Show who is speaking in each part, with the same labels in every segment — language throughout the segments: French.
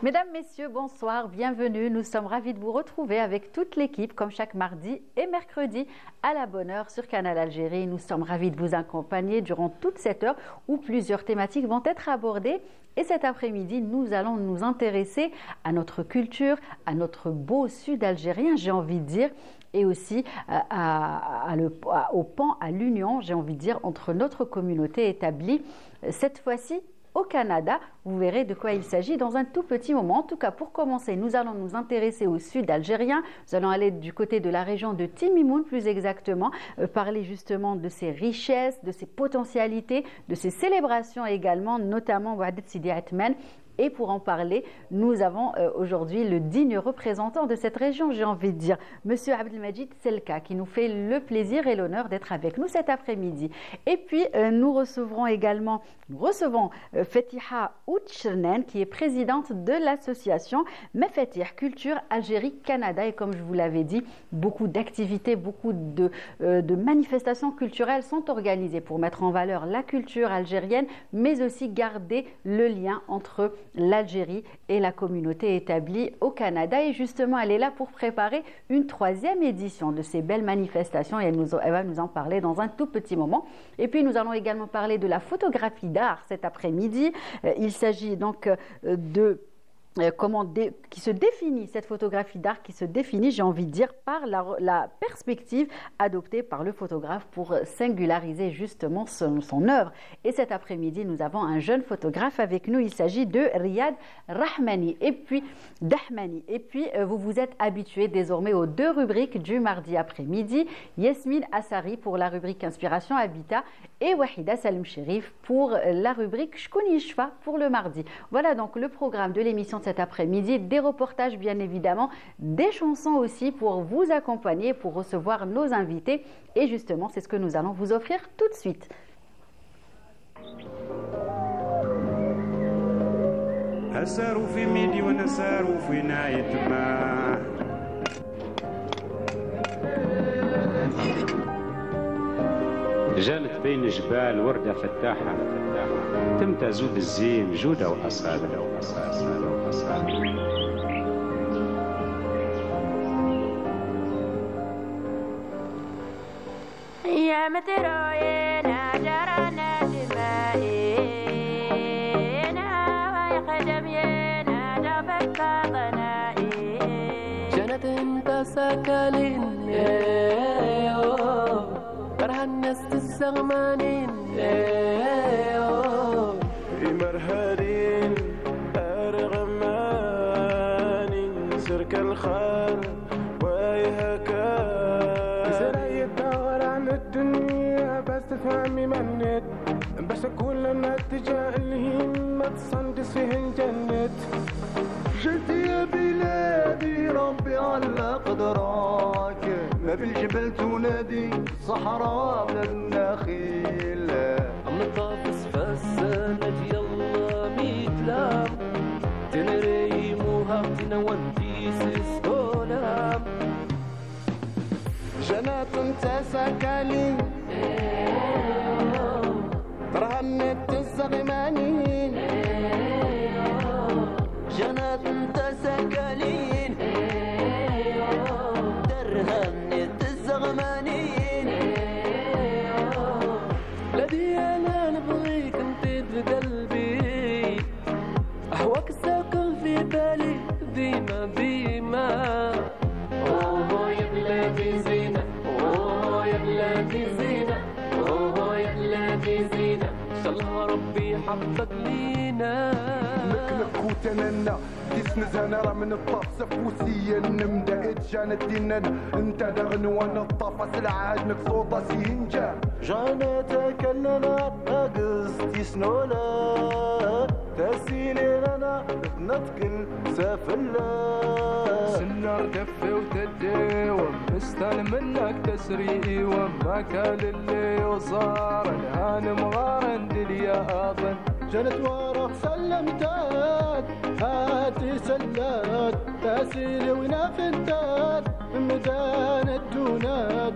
Speaker 1: Mesdames, Messieurs, bonsoir, bienvenue. Nous sommes ravis de vous retrouver avec toute l'équipe, comme chaque mardi et mercredi, à la bonne heure sur Canal Algérie. Nous sommes ravis de vous accompagner durant toute cette heure où plusieurs thématiques vont être abordées. Et cet après-midi, nous allons nous intéresser à notre culture, à notre beau sud algérien, j'ai envie de dire, et aussi au pan, à l'union, j'ai envie de dire, entre notre communauté établie, cette fois-ci au Canada. Vous verrez de quoi il s'agit dans un tout petit moment. En tout cas, pour commencer, nous allons nous intéresser au sud algérien. Nous allons aller du côté de la région de Timimoun, plus exactement, parler justement de ses richesses, de ses potentialités, de ses célébrations également, notamment Wadet Sidi Atman. Et pour en parler, nous avons aujourd'hui le digne représentant de cette région, j'ai envie de dire, Monsieur Abdelmajid Selka, qui nous fait le plaisir et l'honneur d'être avec nous cet après-midi. Et puis, nous recevons Fetiha Outchernen, qui est présidente de l'association Mefetih Culture Algérie-Canada. Et comme je vous l'avais dit, beaucoup d'activités, beaucoup de manifestations culturelles sont organisées pour mettre en valeur la culture algérienne, mais aussi garder le lien entre l'Algérie et la communauté établie au Canada. Et justement, elle est là pour préparer une 3e édition de ces belles manifestations et elle va nous en parler dans un tout petit moment. Et puis, nous allons également parler de la photographie d'art cet après-midi. Il s'agit donc qui se définit, cette photographie d'art qui se définit, j'ai envie de dire, par la perspective adoptée par le photographe pour singulariser justement son œuvre. Et cet après-midi, nous avons un jeune photographe avec nous. Il s'agit de Riyad Rahmani. Et puis, vous vous êtes habitués désormais aux 2 rubriques du mardi après-midi. Yasmine Assari pour la rubrique Inspiration Habitat et Wahida Salim Sherif pour la rubrique Shkouni Shfa pour le mardi. Voilà donc le programme de l'émission cet après-midi, des reportages bien évidemment, des chansons aussi pour vous accompagner, pour recevoir nos invités. Et justement, c'est ce que nous allons vous offrir tout de suite.
Speaker 2: جالت بين جبال وردة فتاحة تمتاز بالزين جودة وأصالة
Speaker 3: يا متروينا جرنا دمائنا ويخدمينا جابت ضنائي جنت انت سكالين رهنست السغمانين
Speaker 4: مرهرين أرغمانين سرك الخال ويهكا سراي الدور عن الدنيا بس تفهمي منت بس كل ما اتجاه الهمة تصندس فيه الجنة
Speaker 5: جلت يا بلادي ربي على قدراك ما بالجبل تنادي صحراء بلا النخيل
Speaker 6: مطافس فسالت يلا ميتلام تنريموها تنوانتيس استولام
Speaker 4: جنات انت سكالين رهنت الزغمانين
Speaker 5: جنات انت سكالين درهنت الزغمانين
Speaker 6: لدي انا نبغيك انت بقلبي اهواك ساكن في بالي ديما اوه يا بلادي زينة اوه يا بلادي زينة اوه يا بلادي زينة ان شاء الله ربي حفظك لينا
Speaker 4: لك وتننا كيس نزهنا راه من الطاف سفوسيا نمدا اتجانت ديننا انت دغن وانا الطاف سلعة مكسوطة سينجا
Speaker 5: جانتك لنا قصتي سنولا تسيلي لنا نتكل سافلا
Speaker 4: سنار دفي وتدي ومستان منك تسري وما كان اللي وصار الهان مغارن دليا اظن
Speaker 5: جنت ورق سلمتات هاتي سلات تسيلي ونافنتات ميدان الدونات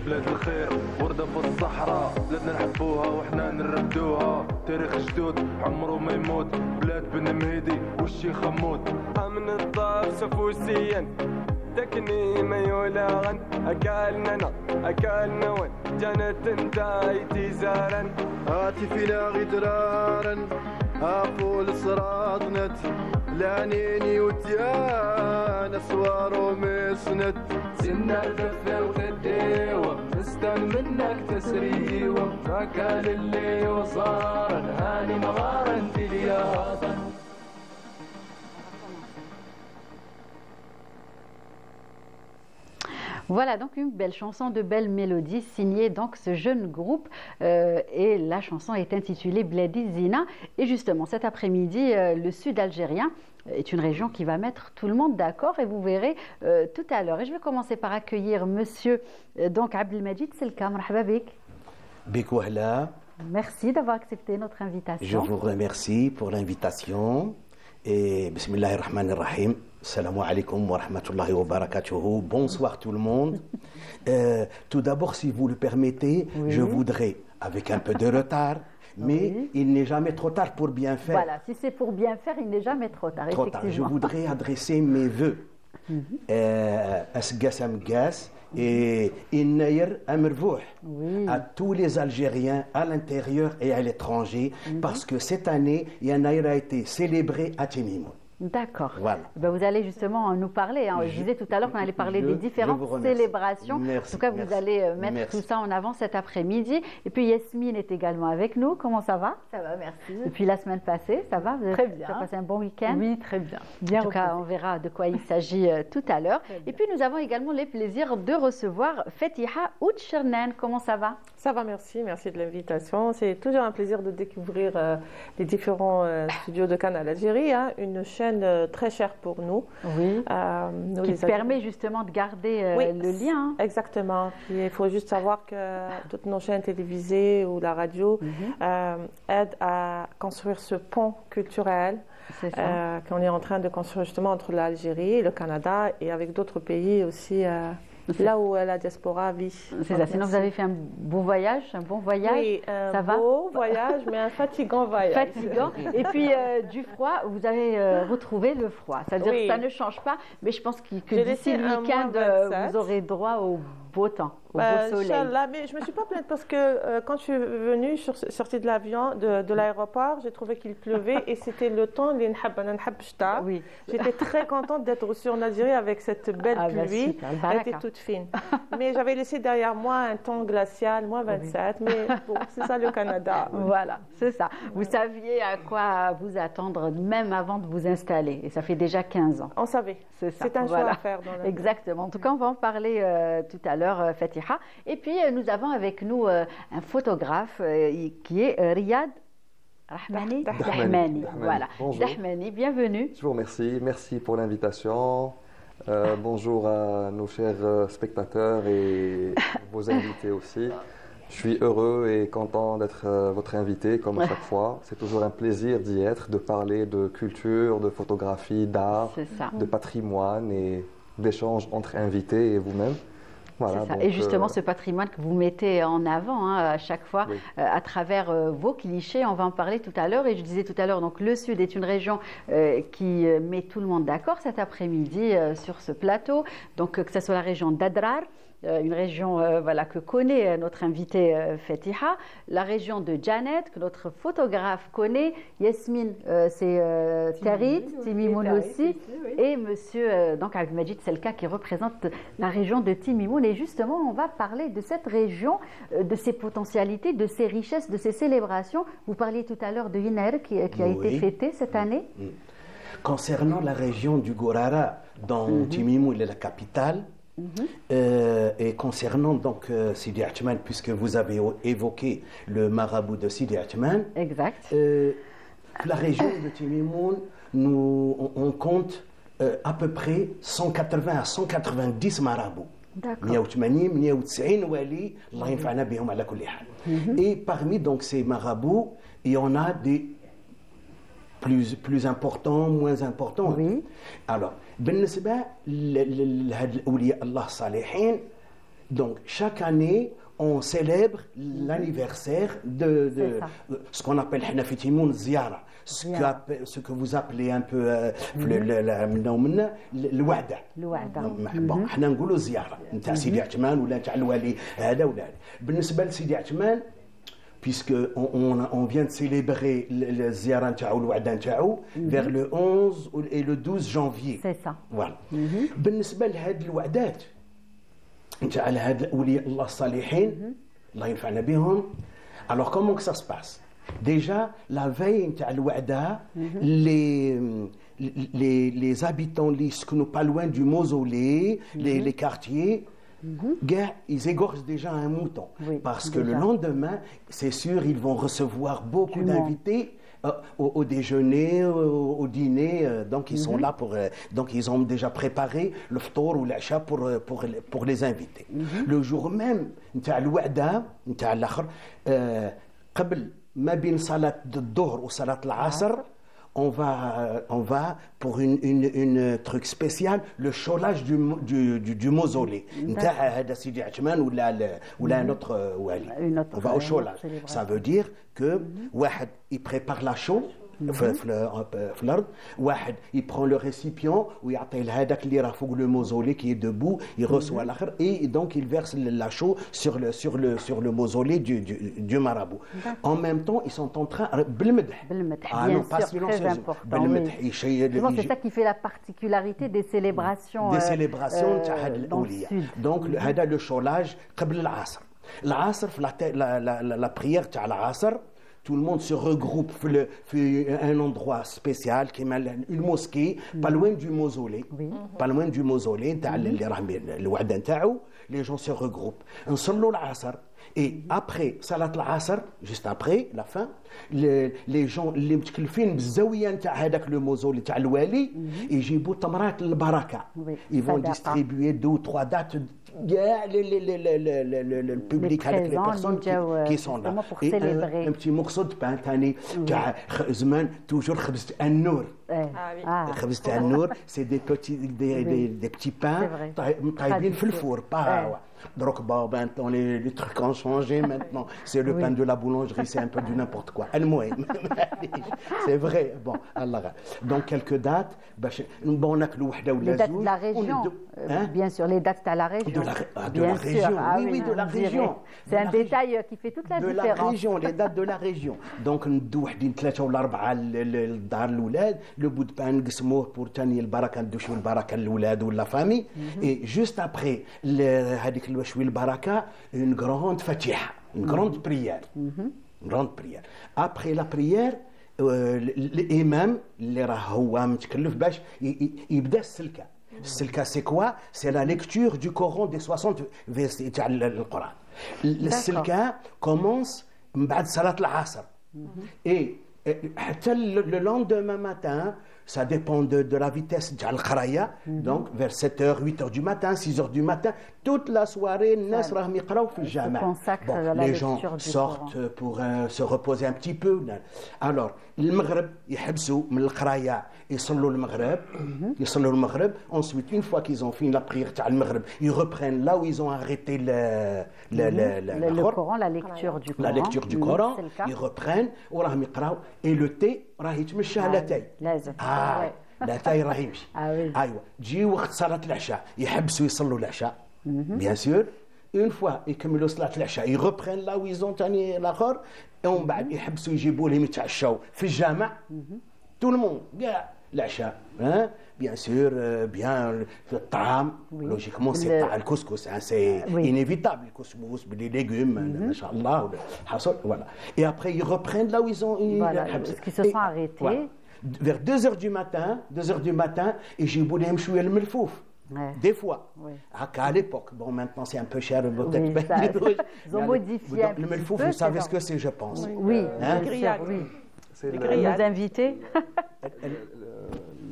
Speaker 4: بلاد الخير وردة في الصحراء بلادنا نحبوها وحنا نردوها تاريخ جدود عمره ما يموت بلاد بن مهدي والشيخ حمود
Speaker 6: من الطاب سفوسيا تكني ما يولاغن أكلنا أكلنا وين جنت انتاي تيزارا
Speaker 5: هاتي فينا غدرارا أقول صراطنت لانيني وتيانا سوار ومسند
Speaker 6: سنة دفة وخديوة نستن منك تسريوة فكان اللي وصار هاني مغارا تلياطا.
Speaker 1: Voilà donc une belle chanson, de belles mélodies signée donc ce jeune groupe et la chanson est intitulée Bledi Zina. Et justement cet après-midi, le sud algérien est une région qui va mettre tout le monde d'accord et vous verrez tout à l'heure. Et je vais commencer par accueillir monsieur donc Abdelmajid Selka. Marhaba bik.
Speaker 7: Bik wahla.
Speaker 1: Merci d'avoir accepté notre invitation.
Speaker 7: Je vous remercie pour l'invitation. Et Bismillahirrahmanirrahim. Assalamu alaikum wa rahmatullahi wa barakatuhu. Bonsoir tout le monde. Tout d'abord, si vous le permettez, oui. Je voudrais, avec un peu de retard, mais oui. Il n'est jamais trop tard pour bien faire.
Speaker 1: Voilà, si c'est pour bien faire, il n'est jamais trop tard, effectivement.
Speaker 7: Je voudrais adresser mes vœux Asgas Amgas et Innayer Amervouh à tous les Algériens à l'intérieur et à l'étranger, parce que cette année, Yanaïr a été célébré à Timimoun.
Speaker 1: D'accord.
Speaker 7: Voilà.
Speaker 1: Ben vous allez justement nous parler. Hein. Je disais tout à l'heure qu'on allait parler des différentes célébrations.
Speaker 7: Merci,
Speaker 1: en tout cas, vous allez mettre tout ça en avant cet après-midi. Et puis Yasmine est également avec nous. Comment ça va?
Speaker 8: Ça va, merci.
Speaker 1: Depuis la semaine passée, ça va?
Speaker 8: Très bien.
Speaker 1: Tu as passé un bon week-end?
Speaker 8: Oui, très bien.
Speaker 1: En tout cas, on verra de quoi il s'agit tout à l'heure. Et puis, nous avons également le plaisir de recevoir Fetiha Outchernen. Comment ça va?
Speaker 8: Ça va, merci. Merci de l'invitation. C'est toujours un plaisir de découvrir les différents studios de Canal Algérie. Hein. Une chaîne très chère pour nous.
Speaker 1: Oui. Nous qui permet justement de garder le lien.
Speaker 8: Exactement. Puis, il faut juste savoir que toutes nos chaînes télévisées ou la radio aident à construire ce pont culturel qu'on est en train de construire justement entre l'Algérie, le Canada et avec d'autres pays aussi. Là où la diaspora vit.
Speaker 1: C'est ça. Sinon, vous avez fait un beau voyage, un bon voyage.
Speaker 8: Oui, un beau voyage, mais un fatigant voyage.
Speaker 1: Fatigant. Et puis, du froid, vous avez retrouvé le froid. C'est-à-dire que ça ne change pas, mais je pense que d'ici le week-end, vous aurez droit au beau temps, au beau soleil.
Speaker 8: Mais je ne me suis pas plainte parce que quand je suis venue, sortie de l'avion, de l'aéroport, j'ai trouvé qu'il pleuvait et c'était le temps. Oui. J'étais très contente d'être reçue en Algérie avec cette belle pluie. Elle était toute fine. Mais j'avais laissé derrière moi un temps glacial, moins 27. Oui. Mais bon, c'est ça le Canada.
Speaker 1: Voilà, c'est ça. Vous saviez à quoi vous attendre même avant de vous installer. Et ça fait déjà 15 ans.
Speaker 8: On savait.
Speaker 1: C'est ça.
Speaker 8: C'est un choix à faire dans la vie.
Speaker 1: Exactement. En tout cas, on va en parler tout à l'heure, Fetiha. Et puis, nous avons avec nous un photographe qui est Riyad Dahmani. Voilà.
Speaker 9: Bonjour.
Speaker 1: Dahmani, bienvenue.
Speaker 9: Je vous remercie. Merci pour l'invitation. Bonjour à nos chers spectateurs et vos invités aussi. Je suis heureux et content d'être votre invité, comme à chaque fois. C'est toujours un plaisir d'y être, de parler de culture, de photographie, d'art, de patrimoine et d'échanges entre invités et vous-même. Voilà,
Speaker 1: donc, et justement, ce patrimoine que vous mettez en avant à chaque fois, à travers vos clichés, on va en parler tout à l'heure. Et je disais tout à l'heure, donc le Sud est une région qui met tout le monde d'accord cet après-midi sur ce plateau. Donc que ce soit la région d'Adrar, une région que connaît notre invité Fetiha, la région de Janet, que notre photographe connaît, Yasmine, c'est Tarit, Timimoun aussi, et monsieur Abdelmajid Selka qui représente la région de Timimoun. Et justement, on va parler de cette région, de ses potentialités, de ses richesses, de ses célébrations. Vous parliez tout à l'heure de Yinaer qui a été fêté cette année.
Speaker 7: Concernant la région du Gourara, dont Timimoun est la capitale, et concernant donc Sidi Atman, puisque vous avez évoqué le marabout de Sidi Atman,
Speaker 1: exact.
Speaker 7: La région de Timimoun, on compte à peu près 180 à 190 marabouts. Et parmi donc ces marabouts, il y en a des plus importants, moins importants.
Speaker 1: Oui.
Speaker 7: Alors, بالنسبة لهاد الأولياء الله الصالحين Donc, chaque année, on célèbre l'anniversaire de ce qu'on appelle ce que vous appelez un peu le wa'da. Bon, احنا نقولوا زيارة نتاع سيدي عثمان ولا نتاع الوالي هذا ولا هذا. بالنسبة لسيدي عثمان puisque on vient de célébrer le ziyara نتاعو الوعدة نتاعو vers le 11 et le 12 janvier.
Speaker 1: C'est ça.
Speaker 7: Voilà. بالنسبة لهاد الوعدات نتاع هاد اولياء الله الصالحين الله ينفعنا بهم. Alors comment que ça se passe? Déjà la veille نتاع الوعدة les habitants اللي يسكنوا pas loin du mausolée les quartiers ils égorgent déjà un mouton parce que le lendemain c'est sûr ils vont recevoir beaucoup d'invités au déjeuner, au dîner, donc ils sont là pour donc ils ont déjà préparé le ftour ou l'achat pour les invités. Le jour même نتاع الوعدة نتاع الآخر قبل ما بين صلاة الظهر وصلاة العصر on va pour une truc spécial, le chaulage du mausolée. نتاع هذا سيدي عثمان ولا notre wali. On va au chaulage. Ça veut dire que واحد il prépare la chaux في الارض واحد il prend le récipient ويعطيه لهذاك اللي راه فوق le mausolée qui est debout il reçoit l'akhir et donc il verse la chaux sur le mausolée du marabout. En même temps ils sont en train بالمدح
Speaker 1: bien sûr, très important. C'est ça qui fait la particularité des célébrations
Speaker 7: تاع هاد الاولياء. Donc هذا le chaulage قبل العصر. العصر في la prière تاع العصر tout le monde se regroupe dans un endroit spécial qui est une mosquée pas loin du mausolée. Pas loin du mausolée تاع اللي راه الوعدة نتاعو. Les gens se regroupent. نصلوا العصر et après salat العصر juste après la fin les gens اللي متكلفين بالزاوية نتاع هذاك le mausolée تاع الوالي يجيبوا تمرات البركة. Ils vont distribuer 2 ou 3 dates le public avec les personnes qui sont là.
Speaker 1: Et
Speaker 7: un petit morceau de pain ثاني تاع زمان toujours خبزة النور. خبزة النور c'est des petits pains طايبين في الفور pas donc maintenant les trucs ont changé maintenant c'est le pain de la boulangerie c'est un peu du n'importe quoi المهم c'est vrai bon Allah donc quelques dates bon ناكلوا وحده ولا
Speaker 1: زوج de la région bien sûr les dates à la région
Speaker 7: de la région oui de la région
Speaker 1: c'est un détail qui fait toute la différence
Speaker 7: de la région les dates de la région donc ندو وحدين 3 ولا 4 للدار الاولاد le bout de pain نقسموه pour تاني البركه ندوشوا البركه للاولاد ولا فامي et juste après هذيك الوشوي البركه une grande fatiha une grande prière après la prière l'imam اللي راه هو متكلف باش يبدا السلكه c'est quoi c'est la lecture du Coran des 60 versets تاع القران السلكه commence من بعد صلاه العصر et حتى le lendemain matin ça dépend de la vitesse de القرايه donc vers 7h 8h du matin 6h du matin toute la soirée الناس راهم يقراو في الجامع les gens sortent pour se reposer un petit peu alors المغرب يحبسوا من القرايه يصلوا المغرب ensuite une fois qu'ils ont fini la prière تاع المغرب ils reprennent là où ils ont arrêté
Speaker 1: le Coran la lecture du Coran
Speaker 7: ils reprennent وراهم يقراو et le thé راه يتمشى على تاي
Speaker 1: لازم
Speaker 7: لا تاي راه يمشي ايوه تجي وقت صلاه العشاء يحبسوا يصلوا العشاء bien sûr une fois يكملوا صلاه العشاء ils reprennent là où ils ont تاني الاخر ومن بعد يحبسوا يجيبوا لهم يتعشوا في الجامع tout le monde كاع العشاء bien sûr bien الطعام logiquement c'est le couscous c'est inévitable le couscous les légumes ما شاء الله حصل voilà et après ils reprennent là où ils ont
Speaker 1: parce qu'ils se sont arrêtés
Speaker 7: vers 2h du matin يجيبوا لهم شويه الملفوف des fois à l'époque bon maintenant c'est un peu cher peut-être
Speaker 1: ils ont modifié
Speaker 7: le melfouf vous savez ce que c'est je pense
Speaker 1: oui
Speaker 8: les grillades
Speaker 1: nos invités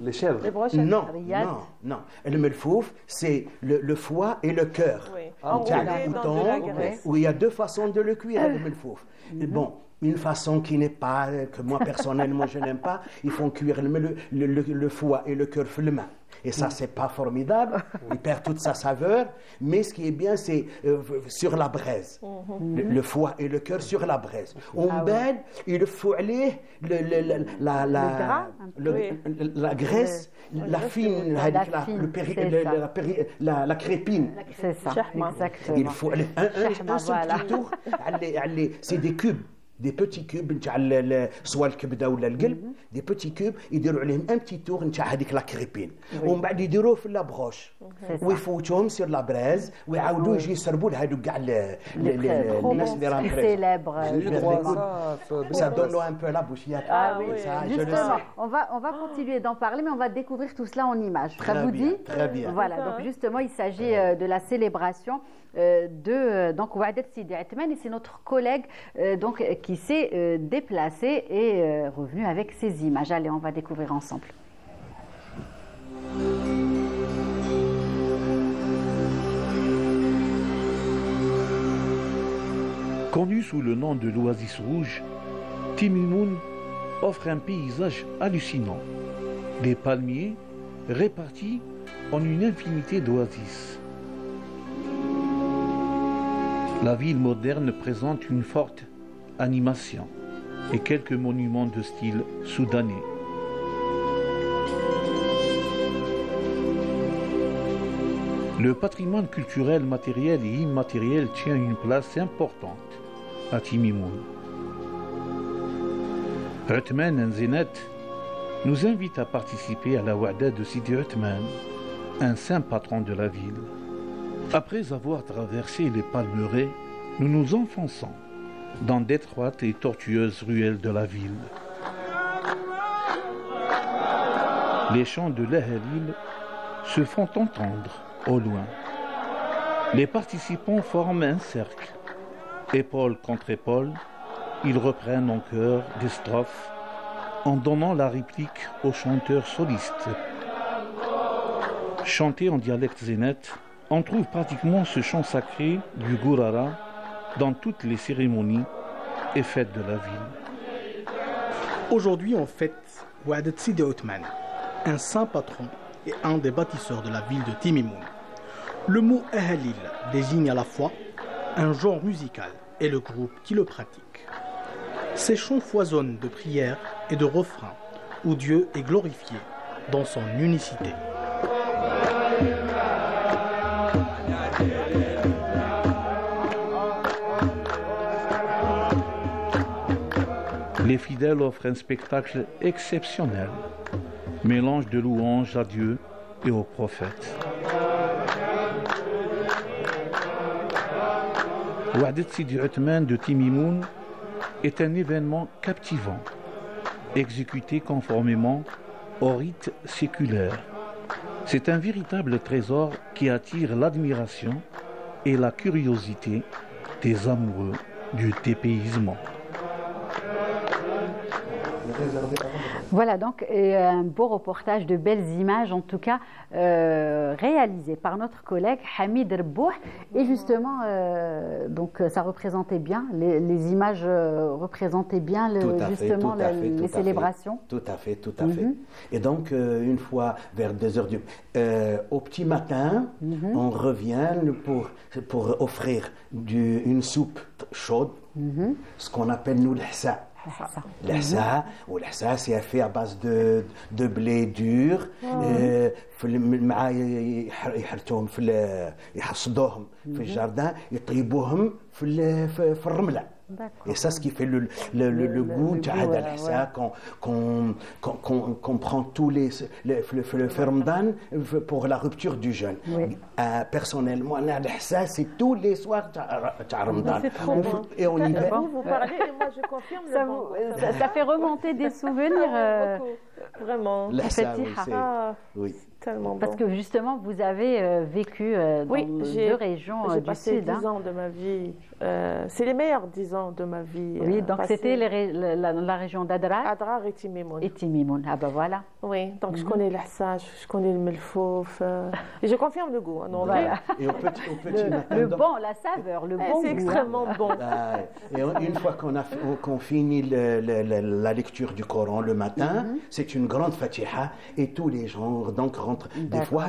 Speaker 9: les chèvres
Speaker 7: non le melfouf c'est le foie et le cœur où il y a 2 façons de le cuire le melfouf bon une façon qui n'est pas que moi personnellement je n'aime pas ils font cuire le foie et le cœur في الماء Et ça, c'est pas formidable, il perd toute sa saveur, mais ce qui est bien, c'est sur la braise. Le foie et le cœur sur la braise. On belle, il faut aller la graisse, la fine, la crépine.
Speaker 1: C'est ça, exactement.
Speaker 7: Il faut aller un seul petit tour, c'est des cubes. Des petits cubes soit الكبده ولا القلب des petits cubes يديروا عليهم un petit tour نتاع هذيك لا كريبين ومن بعد يديروه في لابغوش ويفوتوهم سير لا بريز ويعاودوا يجي يسربوا لهادو كاع الناس اللي راهم
Speaker 1: célèbre.
Speaker 7: ça donne un peu la bouche.
Speaker 1: Justement, on va continuer d'en parler, mais on va découvrir tout cela en images. Ça vous dit?
Speaker 7: Très bien.
Speaker 1: Voilà, donc justement, il s'agit de la célébration donc Ouadet Sidi Othmane, et c'est notre collègue donc qui s'est déplacé et revenu avec ces images. Allez, on va découvrir ensemble.
Speaker 10: Connu sous le nom de l'Oasis Rouge, Timimoun offre un paysage hallucinant. Des palmiers répartis en une infinité d'oasis. La ville moderne présente une forte animation et quelques monuments de style soudanais. Le patrimoine culturel, matériel et immatériel tient une place importante à Timimoun. Othmane Nzenet nous invite à participer à la Wa'da de Sidi Othmane, un saint patron de la ville. Après avoir traversé les palmeraies, nous nous enfonçons dans d'étroites et tortueuses ruelles de la ville. Les chants de l'Ahalil se font entendre au loin. Les participants forment un cercle. Épaule contre épaule, ils reprennent en chœur des strophes en donnant la réplique aux chanteurs solistes. Chanté en dialecte zénète, on trouve pratiquement ce chant sacré du Gourara dans toutes les cérémonies et fêtes de la ville.
Speaker 11: Aujourd'hui, on fête Ouadet Sidi Othmane, un saint patron et un des bâtisseurs de la ville de Timimoun. Le mot Ahalil désigne à la fois un genre musical et le groupe qui le pratique. Ces chants foisonnent de prières et de refrains où Dieu est glorifié dans son unicité.
Speaker 10: Les fidèles offrent un spectacle exceptionnel, mélange de louanges à Dieu et aux prophètes. Wa'det Sidi Othmane de Timimoun est un événement captivant, exécuté conformément au rite séculaire. C'est un véritable trésor qui attire l'admiration et la curiosité des amoureux du dépaysement.
Speaker 1: Voilà donc un beau reportage, de belles images en tout cas réalisées par notre collègue Hamid Rbouh, et justement donc ça représentait bien, les images représentaient bien les célébrations.
Speaker 7: Tout à fait. Et donc une fois vers 2h au petit matin, on revient pour offrir une soupe chaude, ce qu'on appelle nous l'hsa. L'hsa, c'est fait à base de blé dur. يحرتوهم يحصدوهم في الجاردان يطيبوهم في الرمله. Et ça, ce qui fait le goût de l'hsa qu'on prend tous le Ramadan pour la rupture du jeûne. Personnellement, l'hsa, c'est tous les soirs de Ramadan. Et on y va.
Speaker 8: Vous parlez et moi je confirme.
Speaker 1: Ça fait remonter des souvenirs.
Speaker 8: Vraiment.
Speaker 7: L'hsa, oui.
Speaker 8: Tellement bon.
Speaker 1: Parce que justement, vous avez vécu dans deux régions du Sud.
Speaker 8: J'ai passé 10 ans de ma vie. C'est les meilleurs 10 ans de ma vie.
Speaker 1: Oui, donc c'était la région d'Adrar.
Speaker 8: Adrar et Timimoun.
Speaker 1: Et Timimoun, ah ben voilà.
Speaker 8: Oui, donc je connais l'hsa, je connais le melfouf. Et je confirme le goût. Non,
Speaker 1: voilà.
Speaker 7: Et au petit matin,
Speaker 1: le bon, la saveur, le bon goût.
Speaker 8: C'est extrêmement bon.
Speaker 7: Et une fois qu'on finit la lecture du Coran le matin, c'est une grande fatiha et tous les gens rentrent centre. Des fois,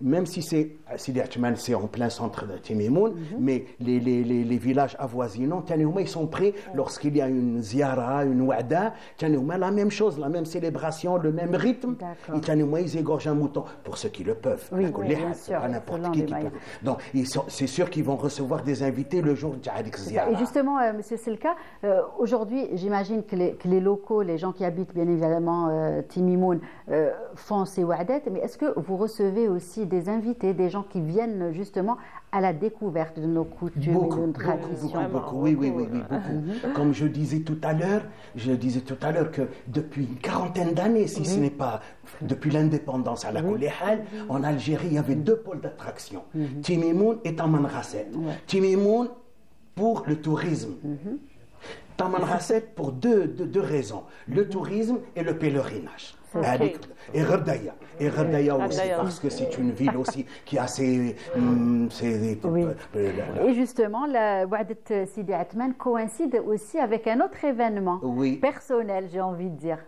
Speaker 7: même si c'est Sidi Atman, c'est en plein centre de Timimoun, mais les villages avoisinants, ils sont prêts lorsqu'il y a une ziara, une wa'da, la même chose, la même célébration, le même rythme. Ils égorgent un mouton, pour ceux qui le peuvent.
Speaker 1: Oui, bien sûr,
Speaker 7: pas n'importe qui peut. Donc, c'est sûr qu'ils vont recevoir des invités le jour de Ziara.
Speaker 1: Et justement, monsieur Selka, aujourd'hui, j'imagine que les locaux, les gens qui habitent bien évidemment Timimoun, font ces wa'dat, mais est-ce que vous recevez aussi des invités, des gens qui viennent justement à la découverte de nos coutumes et de nos traditions?
Speaker 7: Beaucoup, oui, beaucoup. Comme je disais tout à l'heure que depuis une quarantaine d'années, si ce n'est pas depuis l'indépendance à la Kouléhal, en Algérie, il y avait 2 pôles d'attraction, Timimoun et Tamanrasset. Timimoun pour le tourisme. Tamanrasset pour deux raisons, le tourisme et le pèlerinage. Et Gherdaya aussi, parce que c'est une ville aussi qui a ses...
Speaker 1: Et justement, la Wa'dat Sidi Atman coïncide aussi avec un autre événement personnel, j'ai envie de dire.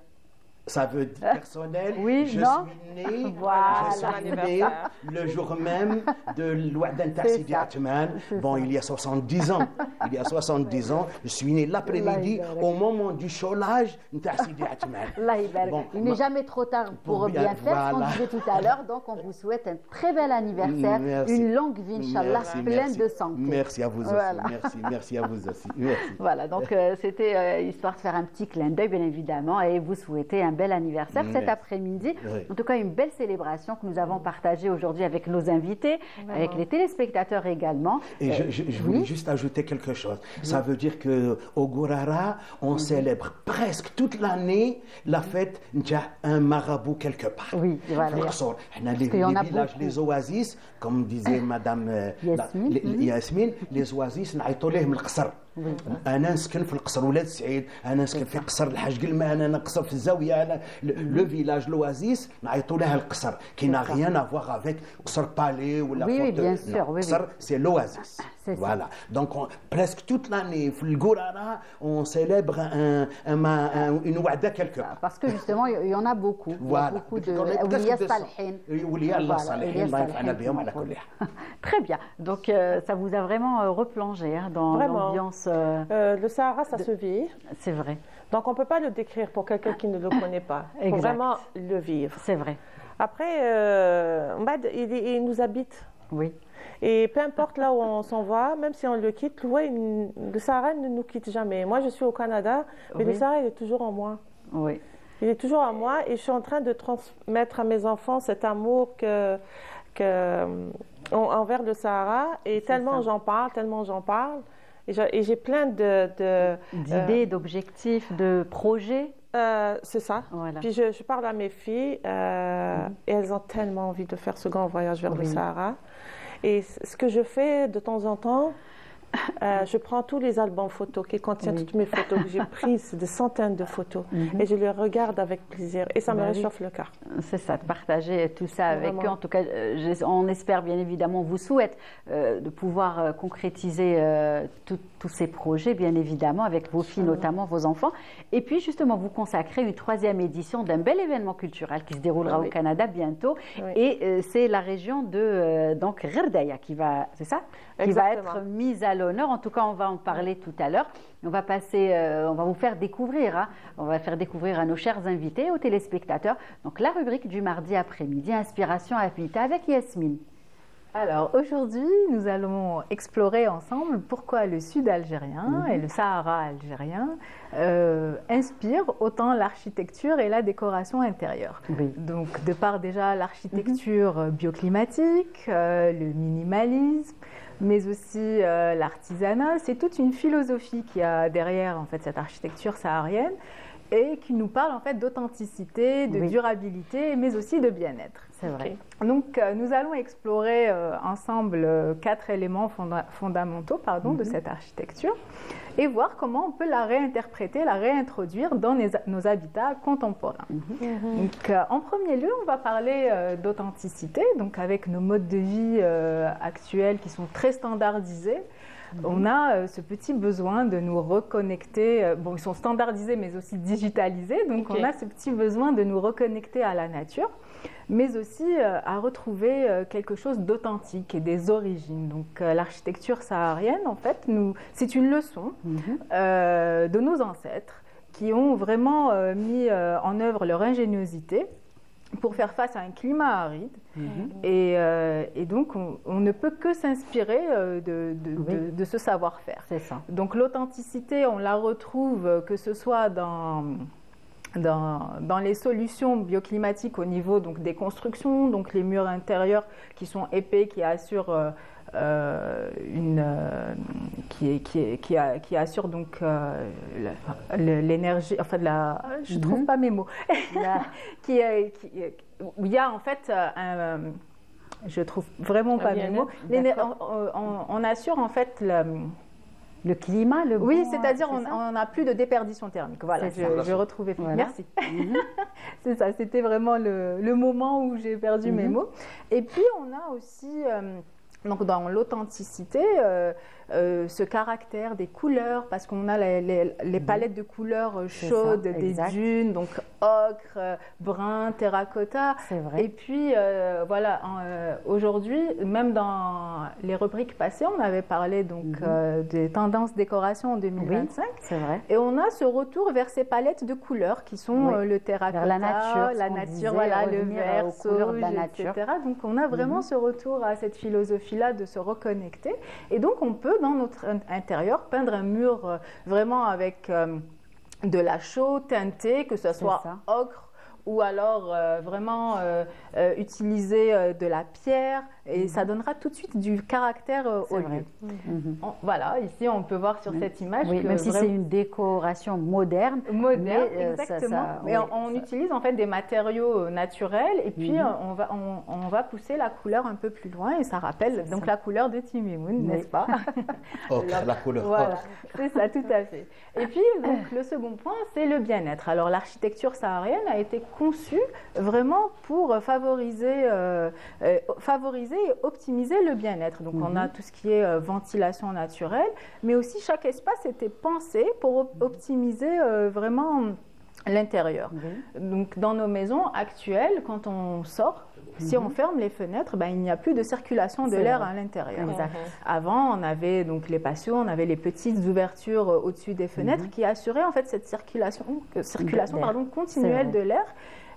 Speaker 7: Ça veut dire personnel.
Speaker 1: Oui,
Speaker 7: je
Speaker 1: non.
Speaker 7: suis né,
Speaker 1: voilà.
Speaker 7: je suis né le jour même de l'Ouadan Sidi Atman. Bon, il y a 70 ans. Je suis né l'après-midi au moment du cholage de Sidi Atman.
Speaker 1: Bon, il n'est jamais trop tard pour bien faire, comme on disait tout à l'heure. Donc, on vous souhaite un très bel anniversaire, une longue vie, Inch'Allah, pleine de santé.
Speaker 7: Merci à vous aussi. Merci à vous aussi. Merci.
Speaker 1: Voilà, donc c'était histoire de faire un petit clin d'œil, bien évidemment, et vous souhaiter un bel anniversaire cet après-midi. En tout cas, une belle célébration que nous avons partagée aujourd'hui avec nos invités, avec les téléspectateurs également.
Speaker 7: Et je voulais juste ajouter quelque chose. Ça veut dire qu'au Gourara, on célèbre presque toute l'année la fête d'un marabout quelque part.
Speaker 1: Oui, voilà.
Speaker 7: Les villages, les oasis, comme disait Madame Yasmine, les oasis, نعيطوا لهم القصر. انا نسكن في القصر ولاد سعيد، انا نسكن في قصر الحاج قلمه، انا نقصر في الزاويه، لو فيلاج لوازيس نعيطوا لها القصر qui n'a rien à voir avec قصر بالي ولا قصر c'est l'oasis. Voilà. Donc presque toute l'année في القرارة on célèbre une wa'da quelque part.
Speaker 1: Parce que justement il y en a beaucoup.
Speaker 7: Voilà.
Speaker 1: Beaucoup de awliya salihin.
Speaker 7: Awliya Allah salihin, Allah yaf'ana bihum ala kulli hal.
Speaker 1: Très bien. Donc ça vous a vraiment replongé dans l'ambiance.
Speaker 8: Le Sahara, ça se vit.
Speaker 1: C'est vrai.
Speaker 8: Donc on ne peut pas le décrire pour quelqu'un qui ne le connaît pas. Il faut vraiment le vivre.
Speaker 1: C'est vrai.
Speaker 8: Après, il nous habite.
Speaker 1: Oui.
Speaker 8: Et peu importe là où on s'en va, même si on le quitte, le Sahara ne nous quitte jamais. Moi, je suis au Canada, mais le Sahara, il est toujours en moi.
Speaker 1: Oui.
Speaker 8: Il est toujours en moi et je suis en train de transmettre à mes enfants cet amour envers le Sahara. Et tellement j'en parle, et j'ai plein
Speaker 1: d'idées, d'objectifs, de projets.
Speaker 8: C'est ça.
Speaker 1: Voilà.
Speaker 8: Puis je parle à mes filles et elles ont tellement envie de faire ce grand voyage vers le Sahara. Et ce que je fais de temps en temps, je prends tous les albums photos qui contiennent toutes mes photos que j'ai prises, des centaines de photos, et je les regarde avec plaisir. Et ça me réchauffe le cœur.
Speaker 1: C'est ça, de partager tout ça avec eux. En tout cas, on espère bien évidemment, on vous souhaite de pouvoir concrétiser tous ces projets, bien évidemment, avec vos filles, notamment vos enfants. Et puis justement, vous consacrez une 3e édition d'un bel événement culturel qui se déroulera au Canada bientôt. Et c'est la région de donc Gherdaya qui va, c'est ça, qui va être mise à l'honneur. En tout cas, on va en parler tout à l'heure. On va vous faire découvrir, on va faire découvrir à nos chers invités, aux téléspectateurs, donc la rubrique du mardi après-midi, Inspiration Affinité avec Yasmine.
Speaker 12: Alors aujourd'hui, nous allons explorer ensemble pourquoi le sud algérien et le Sahara algérien inspirent autant l'architecture et la décoration intérieure. Donc de par déjà l'architecture bioclimatique, le minimalisme, mais aussi l'artisanat, c'est toute une philosophie qui a derrière en fait cette architecture saharienne et qui nous parle en fait d'authenticité, de durabilité, mais aussi de bien-être.
Speaker 1: C'est vrai.
Speaker 12: Donc, nous allons explorer ensemble 4 éléments fondamentaux de cette architecture et voir comment on peut la réinterpréter, la réintroduire dans nos habitats contemporains. Donc, en premier lieu, on va parler d'authenticité, donc avec nos modes de vie actuels qui sont très standardisés. On a ce petit besoin de nous reconnecter, bon ils sont standardisés mais aussi digitalisés, donc on a ce petit besoin de nous reconnecter à la nature. mais aussi à retrouver quelque chose d'authentique et des origines. Donc l'architecture saharienne, en fait, c'est une leçon de nos ancêtres qui ont vraiment mis en œuvre leur ingéniosité pour faire face à un climat aride. Et donc, on ne peut que s'inspirer de ce savoir-faire.
Speaker 1: C'est ça.
Speaker 12: Donc, l'authenticité, on la retrouve que ce soit dans les solutions bioclimatiques au niveau donc, des constructions, donc les murs intérieurs qui sont épais, qui assurent qui assure donc l'énergie, enfin je trouve pas mes mots, où il y a en fait je trouve vraiment pas mes mots, on assure en fait
Speaker 1: le climat, le
Speaker 12: oui, c'est-à-dire on n'a plus de déperdition thermique. Voilà, je retrouvais. Voilà. Merci. C'est ça, c'était vraiment le moment où j'ai perdu mes mots. Et puis on a aussi donc dans l'authenticité, ce caractère des couleurs, parce qu'on a les palettes de couleurs chaudes, des dunes, donc ocre, brun, terracotta.
Speaker 1: C'est vrai.
Speaker 12: Et puis voilà, aujourd'hui, même dans les rubriques passées, on avait parlé donc des tendances décoration en 2025.
Speaker 1: Oui, c'est vrai.
Speaker 12: Et on a ce retour vers ces palettes de couleurs qui sont le terracotta,
Speaker 1: vers la nature,
Speaker 12: voilà, le vert, sauge, etc. Donc on a vraiment ce retour à cette philosophie-là de se reconnecter. Et donc on peut dans notre intérieur peindre un mur vraiment avec de la chaux teintée, que ce soit ocre ou alors vraiment utiliser de la pierre, et ça donnera tout de suite du caractère au lieu. Voilà, ici on peut voir sur cette image
Speaker 1: que même si c'est une décoration moderne.
Speaker 12: Exactement. Mais on utilise en fait des matériaux naturels, et puis on va pousser la couleur un peu plus loin, et ça rappelle donc la couleur de Team Imoun, n'est-ce pas?
Speaker 7: La couleur.
Speaker 12: Voilà, c'est ça, tout à fait. Et puis donc le second point, c'est le bien-être. Alors l'architecture saharienne a été conçue vraiment pour favoriser et optimiser le bien-être. Donc on a tout ce qui est ventilation naturelle, mais aussi chaque espace était pensé pour optimiser vraiment l'intérieur. Donc dans nos maisons actuelles, quand on sort, si on ferme les fenêtres, il n'y a plus de circulation de l'air à l'intérieur. Avant, on avait donc les patios, on avait les petites ouvertures au-dessus des fenêtres qui assuraient en fait cette circulation continuelle de l'air.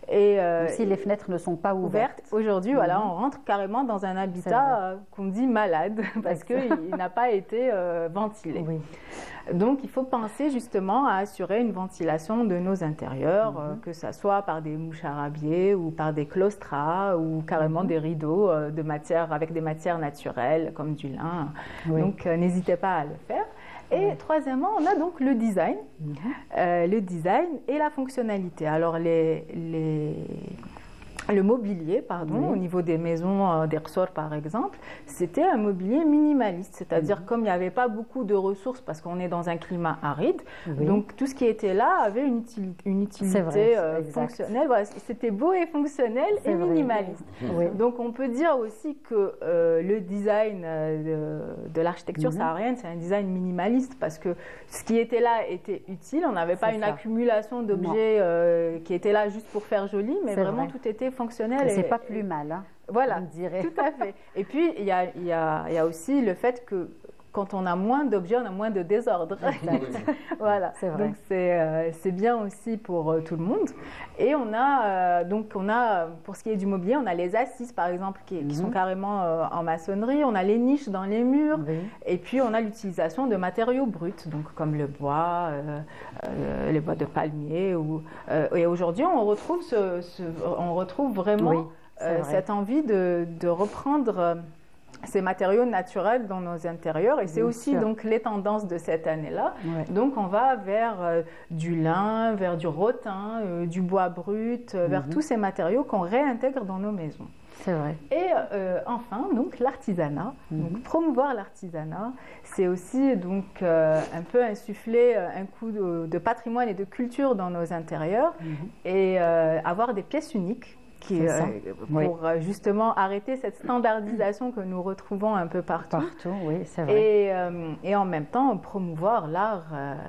Speaker 12: Et
Speaker 1: si les fenêtres ne sont pas ouvertes.
Speaker 12: Aujourd'hui, voilà, on rentre carrément dans un habitat qu'on dit malade parce qu'il n'a pas été ventilé. Donc, il faut penser justement à assurer une ventilation de nos intérieurs, que ce soit par des mouches à rabier ou par des claustras ou carrément des rideaux avec des matières naturelles comme du lin. Donc, n'hésitez pas à le faire. Et troisièmement, on a donc le design, le design et la fonctionnalité. Alors le mobilier, au niveau des maisons des ressorts par exemple, c'était un mobilier minimaliste, c'est-à-dire comme il n'y avait pas beaucoup de ressources parce qu'on est dans un climat aride, donc tout ce qui était là avait une utilité fonctionnelle. Voilà, c'était beau et fonctionnel et minimaliste. Donc on peut dire aussi que le design de l'architecture saharienne, c'est un design minimaliste parce que ce qui était là était utile, on n'avait pas une accumulation d'objets qui étaient là juste pour faire joli, mais vraiment tout était fonctionnel.
Speaker 1: C'est pas plus mal, hein,
Speaker 12: voilà,
Speaker 1: on dirait.
Speaker 12: Tout à fait. Et puis, il y a aussi le fait que quand on a moins d'objets, on a moins de désordre. Voilà.
Speaker 1: C'est vrai.
Speaker 12: Donc, c'est bien aussi pour tout le monde. Et on a, pour ce qui est du mobilier, on a les assises, par exemple, qui sont carrément en maçonnerie. On a les niches dans les murs. Et puis, on a l'utilisation de matériaux bruts, donc comme le bois, les bois de palmier. Et aujourd'hui, on retrouve vraiment cette envie de reprendre ces matériaux naturels dans nos intérieurs, et c'est aussi donc les tendances de cette année-là. Donc on va vers du lin, vers du rotin, du bois brut, vers tous ces matériaux qu'on réintègre dans nos maisons.
Speaker 1: C'est vrai.
Speaker 12: Et enfin, donc l'artisanat. Donc promouvoir l'artisanat, c'est aussi donc un peu insuffler un coup de patrimoine et de culture dans nos intérieurs, et avoir des pièces uniques. pour justement arrêter cette standardisation que nous retrouvons un peu partout.
Speaker 1: Oui, c'est vrai.
Speaker 12: Et en même temps, promouvoir l'art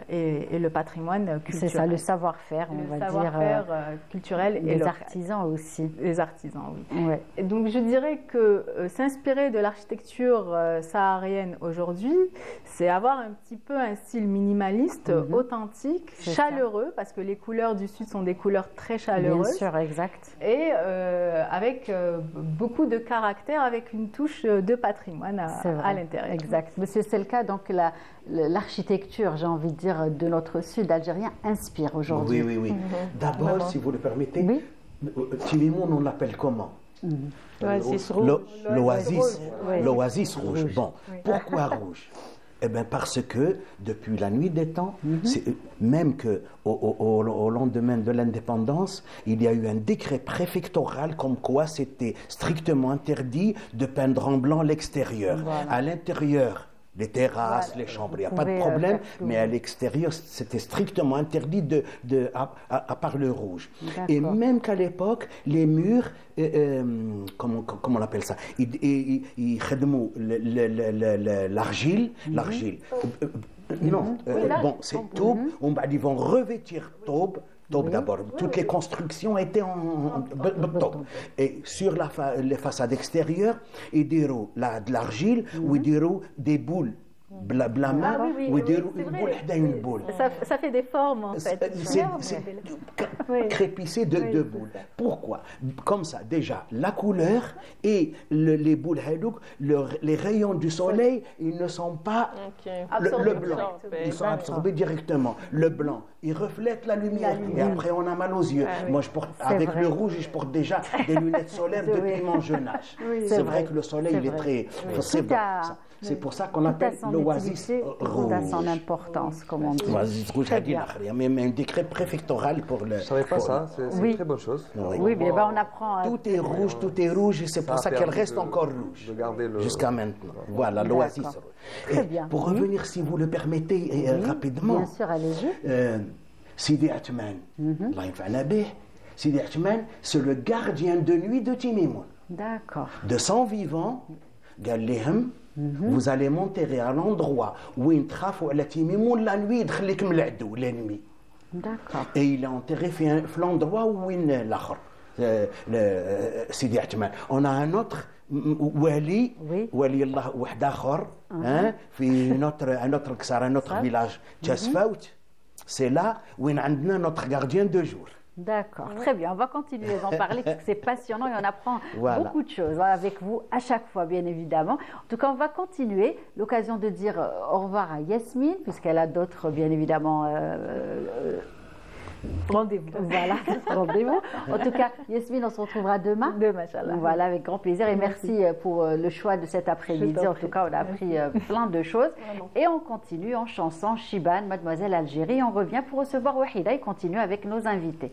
Speaker 12: et le patrimoine culturel.
Speaker 1: C'est ça, le savoir-faire, on va dire.
Speaker 12: Le savoir-faire culturel et
Speaker 1: les
Speaker 12: local.
Speaker 1: artisans aussi.
Speaker 12: Les artisans, oui.
Speaker 1: Ouais.
Speaker 12: Et donc, je dirais que s'inspirer de l'architecture saharienne aujourd'hui, c'est avoir un petit peu un style minimaliste, authentique, chaleureux, parce que les couleurs du Sud sont des couleurs très chaleureuses.
Speaker 1: Bien sûr, exact.
Speaker 12: Et avec beaucoup de caractère, avec une touche de patrimoine à l'intérieur.
Speaker 1: Exact. Monsieur, c'est le cas, donc l'architecture, j'ai envie de dire, de notre Sud algérien inspire aujourd'hui.
Speaker 7: Oui. D'abord, si vous le permettez, Timimoun, on l'appelle comment?
Speaker 8: L'oasis rouge.
Speaker 7: L'oasis rouge. Bon, pourquoi rouge? Eh bien, parce que depuis la nuit des temps, même qu'au lendemain de l'indépendance, il y a eu un décret préfectoral comme quoi c'était strictement interdit de peindre en blanc l'extérieur. Voilà. À l'intérieur, les terrasses, les chambres, il n'y a pas de problème, mais à l'extérieur, c'était strictement interdit à part le rouge. Et même qu'à l'époque, les murs, comment on appelle ça, ils khedmou l'argile, non, bon, c'est taube, ils vont revêtir taube. D'abord, toutes les constructions étaient en taube. Et sur les façades extérieures, ils diront de l'argile ou ils diront des boules. Blama, ou ils diront une boule.
Speaker 12: Ça fait des formes en fait.
Speaker 7: C'est crépissé de boules. Pourquoi? Comme ça, déjà, la couleur et les boules hadouk, les rayons du soleil, ils ne sont pas le blanc. Ils sont absorbés directement. Le blanc, il reflète la lumière. Et après, on a mal aux yeux. Moi, je porte, avec le rouge, je porte déjà des lunettes solaires depuis mon jeune âge. C'est vrai que le soleil, il est très... C'est pour ça qu'on appelle l'oasis rouge.
Speaker 1: Tout a son importance, comme on dit.
Speaker 7: L'oasis rouge, il y a même un décret préfectoral pour le...
Speaker 9: Je ne savais pas ça, c'est une très bonne chose.
Speaker 1: Oui, mais on apprend...
Speaker 7: Tout est rouge, et c'est pour ça qu'elle reste encore rouge, jusqu'à maintenant. Voilà, l'oasis rouge.
Speaker 1: Très bien.
Speaker 7: Pour revenir, si vous le permettez, rapidement...
Speaker 1: Bien sûr, allez-y.
Speaker 7: Sidi Atman, Sidi Atman, c'est le gardien de nuit de Timimoun.
Speaker 1: D'accord.
Speaker 7: De son vivant, Gallihem, vous allez m'enterrer à l'endroit où il trafou à la Timimoun la nuit, l'ennemi.
Speaker 1: D'accord.
Speaker 7: Et il est enterré l'endroit où il est Sidi Atman. On a un autre Wali, Wali Allah Wahdakhor, un autre village, Tchasfaout. C'est là où on a notre gardien de jour.
Speaker 1: D'accord, très bien. On va continuer d'en parler parce que c'est passionnant et on apprend beaucoup de choses avec vous à chaque fois, bien évidemment. En tout cas, on va continuer. L'occasion de dire au revoir à Yasmine, puisqu'elle a d'autres, bien évidemment,
Speaker 12: rendez-vous.
Speaker 1: Voilà, rendez-vous. En tout cas, Yasmine, on se retrouvera demain.
Speaker 12: Demain, Inch'Allah.
Speaker 1: Voilà, avec grand plaisir. Et merci pour le choix de cet après-midi. En tout cas, on a appris plein de choses. Et on continue en chanson Chiban, Mademoiselle Algérie. On revient pour recevoir Wahida et continue avec nos invités.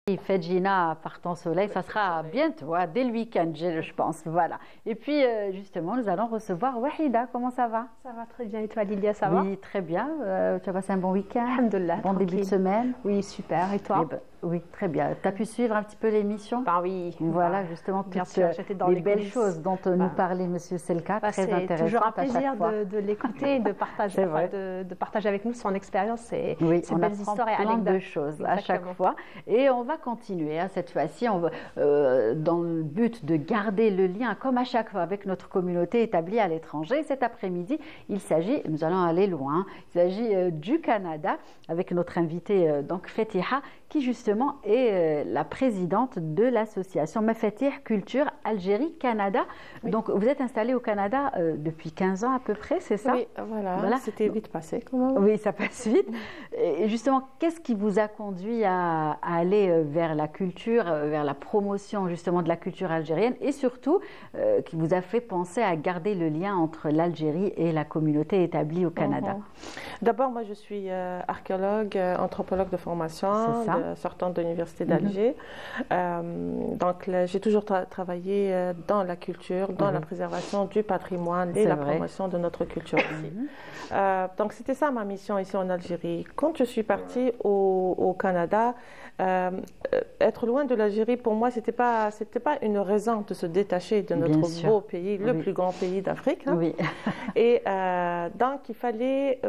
Speaker 1: Fedjina partant soleil, ça sera bientôt, dès le week-end, je pense. Voilà. Et puis, justement, nous allons recevoir Wahida. Comment ça va?
Speaker 13: Ça va très bien. Et toi, Lilia, ça va?
Speaker 1: Oui, très bien. Tu as passé un bon week-end?
Speaker 13: Alhamdoulilah.
Speaker 1: Bon début de semaine?
Speaker 13: Oui, super. Et toi?
Speaker 1: Oui, très bien. Tu as pu suivre un petit peu l'émission?
Speaker 13: Oui.
Speaker 1: Voilà, justement,
Speaker 13: bien sûr, j'étais dans
Speaker 1: les belles choses dont nous parlait M. Selka, très intéressant.
Speaker 13: C'est toujours un plaisir de l'écouter et de partager, de partager avec nous son expérience. C'est belles histoires et anecdotes.
Speaker 1: Plein de choses à chaque fois. Et on va continuer. Cette fois-ci, on va, dans le but de garder le lien, comme à chaque fois, avec notre communauté établie à l'étranger. Cet après-midi, nous allons aller loin. Il s'agit du Canada, avec notre invitée, donc Fetiha, qui justement est la présidente de l'association Mafatih Culture Algérie-Canada. Oui. Donc, vous êtes installée au Canada depuis 15 ans à peu près, c'est ça?
Speaker 8: Oui, voilà. C'était vite passé quand même.
Speaker 1: Oui, ça passe vite. Et justement, qu'est-ce qui vous a conduit à aller vers la culture, vers la promotion justement de la culture algérienne et surtout qui vous a fait penser à garder le lien entre l'Algérie et la communauté établie au Canada?
Speaker 8: D'abord, moi je suis archéologue, anthropologue de formation, sortant de l'université d'Alger. Donc j'ai toujours travaillé dans la culture, dans la préservation du patrimoine et la promotion de notre culture aussi. Donc c'était ça ma mission ici en Algérie. Quand je suis partie au Canada, être loin de l'Algérie, pour moi, c'était pas une raison de se détacher de notre beau pays, le plus grand pays d'Afrique. Hein.
Speaker 1: Oui.
Speaker 8: Et donc, il fallait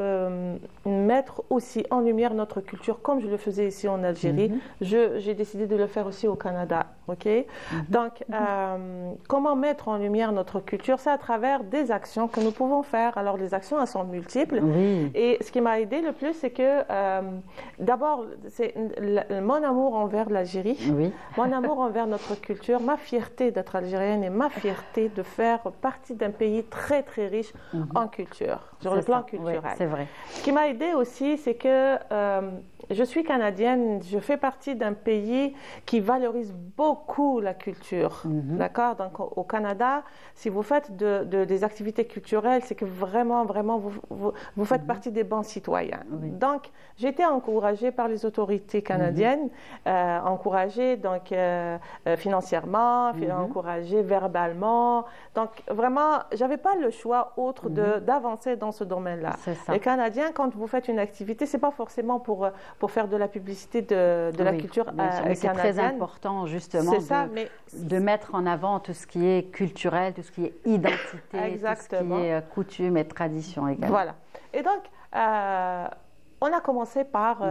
Speaker 8: mettre aussi en lumière notre culture, comme je le faisais ici en Algérie. J'ai décidé de le faire aussi au Canada. Okay? Donc, comment mettre en lumière notre culture? C'est à travers des actions que nous pouvons faire. Alors, les actions, elles sont multiples.
Speaker 1: Oui.
Speaker 8: Et ce qui m'a aidé le plus, c'est que, d'abord, c'est mon amour envers l'Algérie, mon amour envers notre culture, ma fierté d'être algérienne et ma fierté de faire partie d'un pays très, très riche en culture, sur le plan culturel.
Speaker 1: Oui, c'est vrai.
Speaker 8: Ce qui m'a aidé aussi, c'est que je suis canadienne, je fais partie d'un pays qui valorise beaucoup la culture. D'accord? Donc, au Canada, si vous faites des activités culturelles, c'est que vraiment, vraiment, vous faites partie des bons citoyens. Donc, j'ai été encouragée par les autorités canadiennes, encouragée donc, financièrement, encouragée verbalement. Donc, vraiment, je n'avais pas le choix autre d'avancer dans ce domaine-là. Les Canadiens, quand vous faites une activité, ce n'est pas forcément pour faire de la publicité de la culture canadienne.
Speaker 1: C'est très important, justement, de mettre en avant tout ce qui est culturel, tout ce qui est identité, tout ce qui est coutume et tradition également.
Speaker 8: Voilà. Et donc, on a commencé par...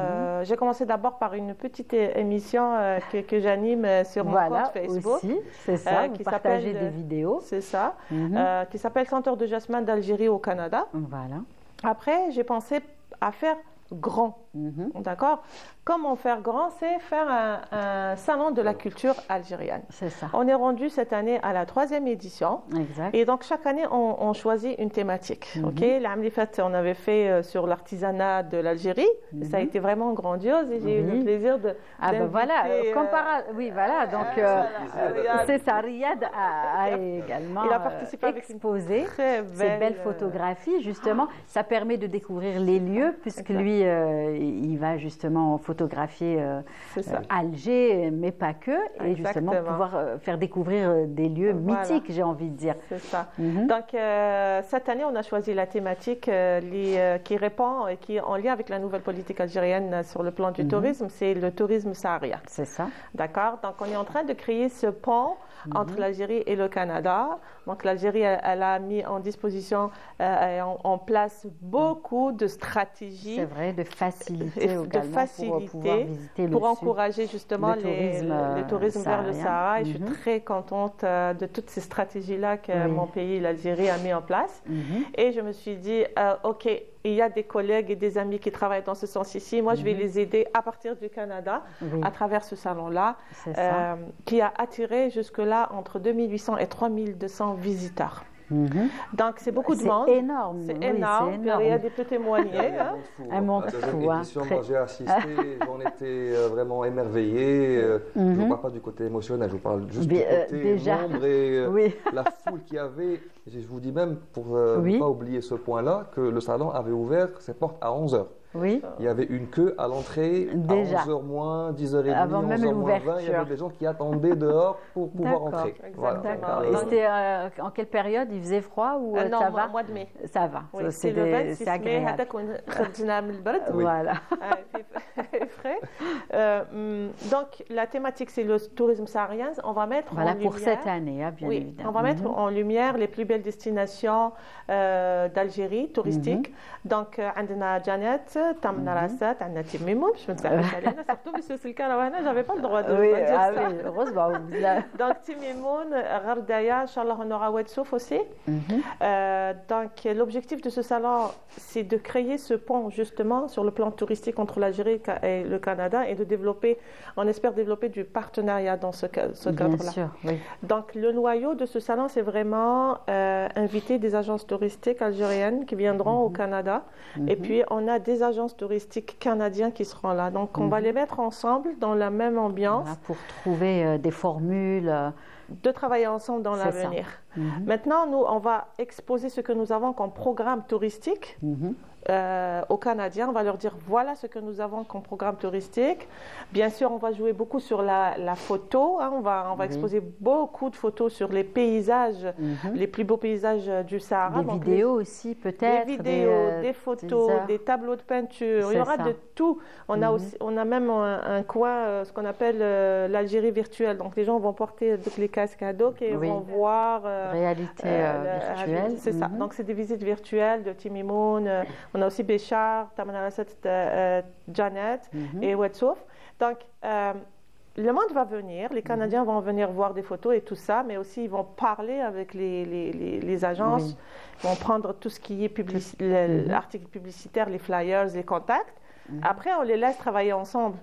Speaker 8: j'ai commencé d'abord par une petite émission que j'anime sur mon compte Facebook.
Speaker 1: Aussi, c'est ça, qui partagez des vidéos.
Speaker 8: C'est ça, qui s'appelle Senteur de jasmin d'Algérie au Canada.
Speaker 1: Voilà.
Speaker 8: Après, j'ai pensé à faire grand. D'accord? Comment faire grand? C'est faire un salon de la culture algérienne.
Speaker 1: C'est ça.
Speaker 8: On est rendu cette année à la 3e édition.
Speaker 1: Exact.
Speaker 8: Et donc, chaque année, on choisit une thématique. L'année faite, on avait fait sur l'artisanat de l'Algérie. Ça a été vraiment grandiose et j'ai eu le plaisir de...
Speaker 1: voilà. Oui, voilà. Donc, c'est ça. Riyad a également exposé ces belles photographies. Justement, ça permet de découvrir les lieux puisque lui, il va justement photographier Alger, mais pas que, et justement pouvoir faire découvrir des lieux mythiques, j'ai envie de dire.
Speaker 8: C'est ça. Donc, cette année, on a choisi la thématique qui répond et qui est en lien avec la nouvelle politique algérienne sur le plan du tourisme, c'est le tourisme saharien.
Speaker 1: C'est ça.
Speaker 8: D'accord? Donc, on est en train de créer ce pont entre l'Algérie et le Canada. Donc, l'Algérie, elle a mis en disposition, en place beaucoup de stratégies.
Speaker 1: C'est vrai, de faciliter également pour pouvoir visiter
Speaker 8: pour encourager justement le tourisme vers le Sahara. Et je suis très contente de toutes ces stratégies-là que mon pays, l'Algérie, a mis en place. Et je me suis dit, OK, il y a des collègues et des amis qui travaillent dans ce sens ici. Moi, je vais les aider à partir du Canada, à travers ce salon-là, qui a attiré jusque-là entre 2800 et 3200 visiteurs. Donc, c'est beaucoup de monde.
Speaker 1: C'est énorme.
Speaker 8: C'est énorme. Il y a des peu témoigner.
Speaker 1: Un monde fou.
Speaker 9: Moi, j'ai assisté, j'en étais vraiment émerveillé. Je ne parle pas du côté émotionnel, je vous parle juste du côté nombre et la foule qu'il y avait. Je vous dis même, pour ne pas oublier ce point-là, que le salon avait ouvert ses portes à 11h.
Speaker 1: Oui.
Speaker 9: Il y avait une queue à l'entrée à 11h moins, 10h30,
Speaker 1: avant
Speaker 9: 11h
Speaker 1: même
Speaker 9: moins 20. Il y avait des gens qui attendaient dehors pour pouvoir entrer.
Speaker 1: Voilà. Et c'était en quelle période? Il faisait froid ou
Speaker 8: non,
Speaker 1: ça va?
Speaker 8: au mois de mai.
Speaker 1: Ça va.
Speaker 8: Oui, c'est le 26 mai.
Speaker 1: Voilà.
Speaker 8: Frais. Donc la thématique, c'est le tourisme saharien. On va mettre en lumière,
Speaker 1: pour cette année, bien évidemment.
Speaker 8: On va mettre en lumière les plus belles destinations d'Algérie touristiques. Donc عندنا جانات تمنا راسات عندنا تيميمون باش ما نزعلوش علينا surtout monsieur Silkara وهنا j'avais pas le droit de dire ça.
Speaker 1: Oui, heureusement.
Speaker 8: Donc Timimoun, Ghardaya, Inch'Allah on aura Ouadsouf aussi. Donc l'objectif de ce salon, c'est de créer ce pont justement sur le plan touristique entre l'Algérie et le Canada et de développer, on espère développer du partenariat dans ce cadre-là.
Speaker 1: Bien sûr, oui.
Speaker 8: Donc le noyau de ce salon, c'est vraiment inviter des agences touristiques algériennes qui viendront au Canada. Et puis on a des agences touristiques canadiennes qui seront là. Donc on va les mettre ensemble dans la même ambiance.
Speaker 1: Voilà, pour trouver des formules.
Speaker 8: De travailler ensemble dans l'avenir. Maintenant, nous, on va exposer ce que nous avons comme programme touristique aux Canadiens. On va leur dire voilà ce que nous avons comme programme touristique. Bien sûr, on va jouer beaucoup sur la photo. On va exposer beaucoup de photos sur les paysages, les plus beaux paysages du Sahara.
Speaker 1: Des vidéos aussi, peut-être.
Speaker 8: Des vidéos, des photos, des tableaux de peinture. Il y aura de tout. On a même un coin, ce qu'on appelle l'Algérie virtuelle. Donc, les gens vont porter les casques à dos et vont voir.
Speaker 1: Réalité virtuelle.
Speaker 8: C'est ça. Donc, c'est des visites virtuelles de Timimoun. On a aussi Béchar, Tamanarasat, Janet et Ouadsouf. Donc, le monde va venir, les Canadiens vont venir voir des photos et tout ça, mais aussi ils vont parler avec les agences, ils vont prendre tout ce qui est l'article publicitaire, les flyers, les contacts. Après, on les laisse travailler ensemble.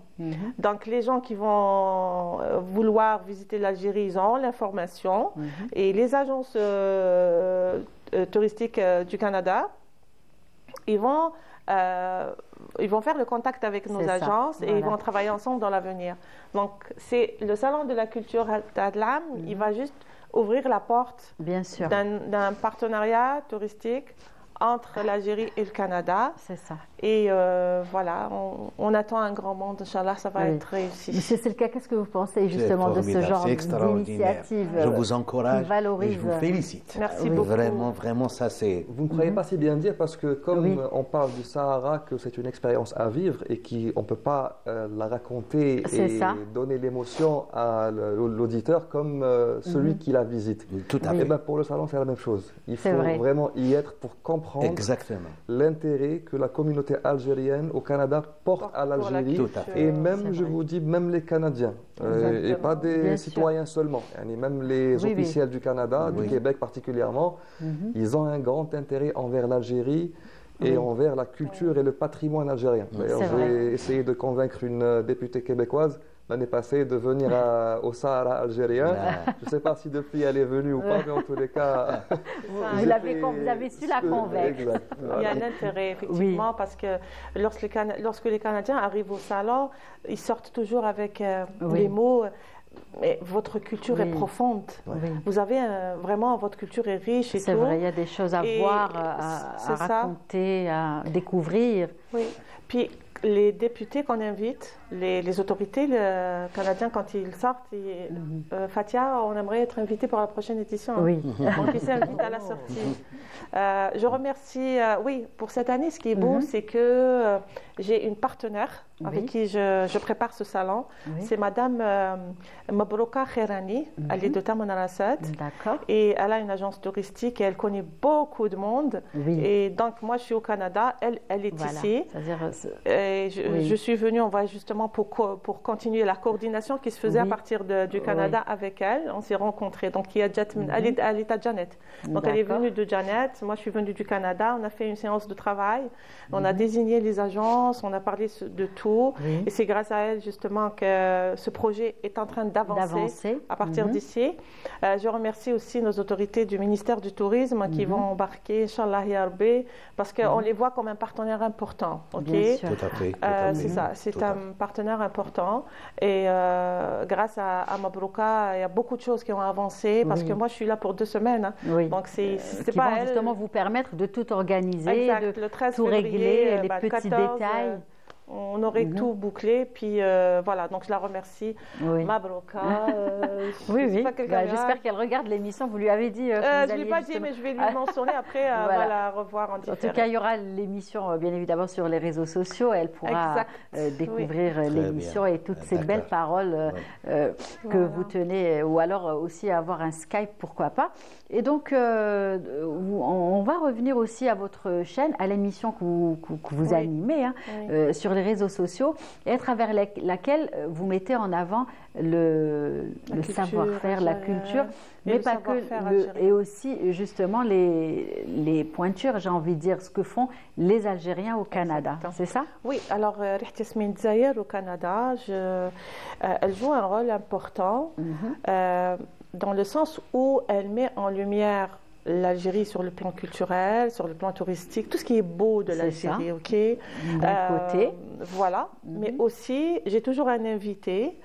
Speaker 8: Donc, les gens qui vont vouloir visiter l'Algérie, ils auront l'information. Et les agences touristiques du Canada, ils vont faire le contact avec nos agences et ils vont travailler ensemble dans l'avenir. Donc, c'est le salon de la culture d'Adlam, il va juste ouvrir la porte d'un partenariat touristique entre l'Algérie et le Canada.
Speaker 1: C'est ça.
Speaker 8: Et voilà, on attend un grand monde, Inch'Allah, ça va être réussi.
Speaker 1: Monsieur Silka, qu'est-ce que vous pensez justement de ce genre d'initiative?
Speaker 7: Je vous encourage et je vous félicite.
Speaker 8: Merci beaucoup.
Speaker 7: Vraiment, vraiment, ça c'est...
Speaker 9: Vous ne croyez pas si bien dire parce que comme on parle du Sahara, que c'est une expérience à vivre et qu'on ne peut pas la raconter et donner l'émotion à l'auditeur comme celui qui la visite.
Speaker 7: Tout à fait.
Speaker 9: Et bien pour le salon, c'est la même chose. Il faut vraiment y être pour comprendre l'intérêt que la communauté algérienne au Canada porte à l'Algérie et même, je vous dis, même les Canadiens et pas des citoyens seulement. Même les officiels du Canada, du Québec particulièrement, ils ont un grand intérêt envers l'Algérie et envers la culture et le patrimoine algérien. D'ailleurs, j'ai essayé de convaincre une députée québécoise l'année passée de venir au Sahara algérien. Je ne sais pas si depuis elle est venue ou pas, mais en tous les cas...
Speaker 1: vous avez su la convaincre.
Speaker 8: Il y a un intérêt, effectivement, parce que lorsque les Canadiens arrivent au salon, ils sortent toujours avec les mots... Mais votre culture est profonde. Vous avez vraiment, votre culture est riche et tout.
Speaker 1: C'est vrai, il y a des choses à voir, à raconter, à découvrir.
Speaker 8: Oui. Puis les députés qu'on invite, les autorités canadiens, quand ils sortent, Fatia, on aimerait être invité pour la prochaine édition.
Speaker 1: Oui.
Speaker 8: Donc ils s'invitent à la sortie. Je remercie, pour cette année, ce qui est beau, c'est que j'ai une partenaire avec qui je prépare ce salon. C'est Madame Mabrouka Kherani, elle est de Tamanarasat.
Speaker 1: D'accord.
Speaker 8: Et elle a une agence touristique et elle connaît beaucoup de monde. Et donc, moi, je suis au Canada, elle est ici. Et je suis venue, on va justement pour continuer la coordination qui se faisait à partir du Canada avec elle. On s'est rencontrés. Donc, il y a elle est à Janet. Donc, elle est venue de Janet. Moi, je suis venue du Canada. On a fait une séance de travail. On a désigné les agences. On a parlé de tout. Et c'est grâce à elle, justement, que ce projet est en train d'avancer à partir d'ici. Je remercie aussi nos autorités du ministère du Tourisme qui vont embarquer, Inch'Allah Ya Rabbi, parce qu'on les voit comme un partenaire important.
Speaker 1: Bien sûr.
Speaker 8: C'est ça, c'est un partenaire important. Et grâce à Mabrouka, il y a beaucoup de choses qui ont avancé parce que moi, je suis là pour 2 semaines. Hein. Donc, c'est pas elle.
Speaker 1: Justement vous permettre de tout organiser,
Speaker 8: exact.
Speaker 1: de
Speaker 8: le 13
Speaker 1: tout
Speaker 8: février,
Speaker 1: régler, les petits
Speaker 8: 14,
Speaker 1: détails.
Speaker 8: On aurait tout bouclé, puis voilà, donc je la remercie. Mabrouka.
Speaker 1: J'espère qu'elle regarde l'émission. Vous lui avez dit.
Speaker 8: Je ne l'ai pas dit, mais je vais lui mentionner après. On va la revoir en différé.
Speaker 1: En tout cas, il y aura l'émission, bien évidemment, sur les réseaux sociaux. Elle pourra découvrir l'émission et toutes ces belles paroles que vous tenez, ou alors aussi avoir un Skype, pourquoi pas. Et donc, on va revenir aussi à votre chaîne, à l'émission que vous animez sur les réseaux sociaux, et à travers laquelle vous mettez en avant le savoir-faire, la culture, mais pas que, et aussi justement les pointures, j'ai envie de dire, ce que font les Algériens au Canada. C'est ça?
Speaker 8: Oui, alors Riht Yasmine Dzaïer au Canada, elle joue un rôle important dans le sens où elle met en lumière l'Algérie sur le plan culturel, sur le plan touristique, tout ce qui est beau de l'Algérie, ok.
Speaker 1: D'un côté.
Speaker 8: Voilà, mais aussi j'ai toujours un invité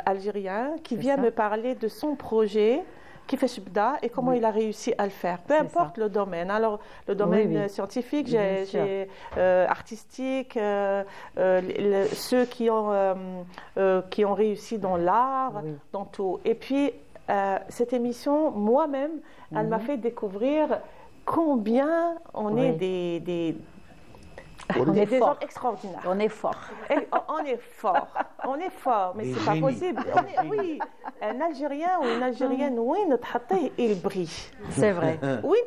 Speaker 8: algérien qui vient me parler de son projet qui fait Shibda et comment il a réussi à le faire, peu importe le domaine. Alors le domaine scientifique, j'ai artistique, ceux qui ont réussi dans l'art, dans tout. Et puis cette émission, moi-même, elle m'a fait découvrir combien on est des
Speaker 1: On est
Speaker 8: gens extraordinaires.
Speaker 1: On est fort.
Speaker 8: On est fort. On est fort, mais c'est pas possible. Oui, un Algérien ou une Algérienne, oui, il brille.
Speaker 1: C'est vrai.
Speaker 8: Oui,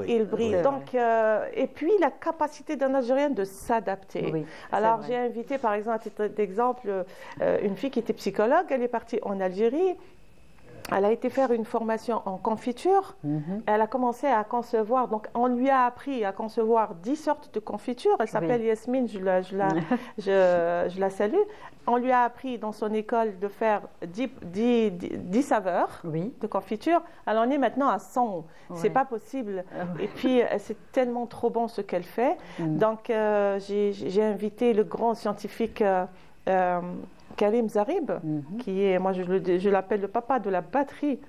Speaker 8: il brille. Donc, et puis la capacité d'un Algérien de s'adapter. Oui, alors, j'ai invité, par exemple, à titre d'exemple, une fille qui était psychologue. Elle est partie en Algérie. Elle a été faire une formation en confiture. Elle a commencé à concevoir, donc on lui a appris à concevoir 10 sortes de confitures. Elle s'appelle Yasmine, je la salue. On lui a appris dans son école de faire 10 saveurs de confiture. Elle en est maintenant à 100. C'est pas possible. Et puis, c'est tellement trop bon ce qu'elle fait. Donc, j'ai invité le grand scientifique Karim Zarib, qui est, moi je l'appelle le papa de la batterie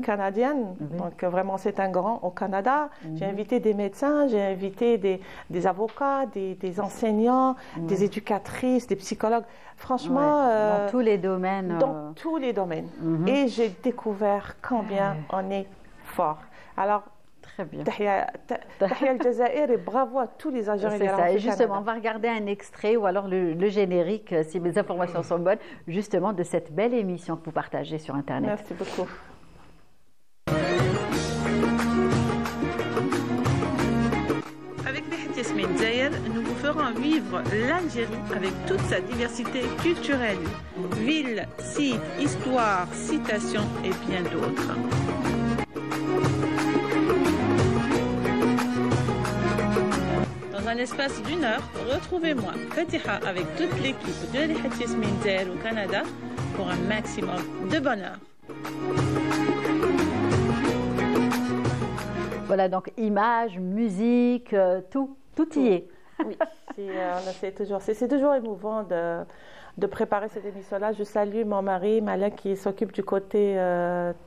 Speaker 8: canadienne. Donc vraiment c'est un grand au Canada. J'ai invité des médecins, j'ai invité des avocats, des enseignants, des éducatrices, des psychologues. Franchement,
Speaker 1: dans tous les domaines.
Speaker 8: Dans tous les domaines. Et j'ai découvert combien on est fort. Alors,
Speaker 1: très bien.
Speaker 8: Tahia al-Jazair et bravo à tous les Algériens.
Speaker 1: C'est ça. Et justement, on va regarder un extrait ou alors le générique, si mes informations sont bonnes, justement de cette belle émission que vous partagez sur Internet.
Speaker 8: Merci beaucoup.
Speaker 14: Avec Riht Yasmine Dzaïer, nous vous ferons vivre l'Algérie avec toute sa diversité culturelle. Villes, sites, histoires, citations et bien d'autres. Dans un espace d'1 heure, retrouvez-moi, Fatiha, avec toute l'équipe de Riht Yasmine Dzaïer au Canada pour un maximum de bonheur.
Speaker 1: Voilà, donc images, musique, tout y est.
Speaker 8: Oui, c'est toujours émouvant de préparer cette émission-là. Je salue mon mari, Malin, qui s'occupe du côté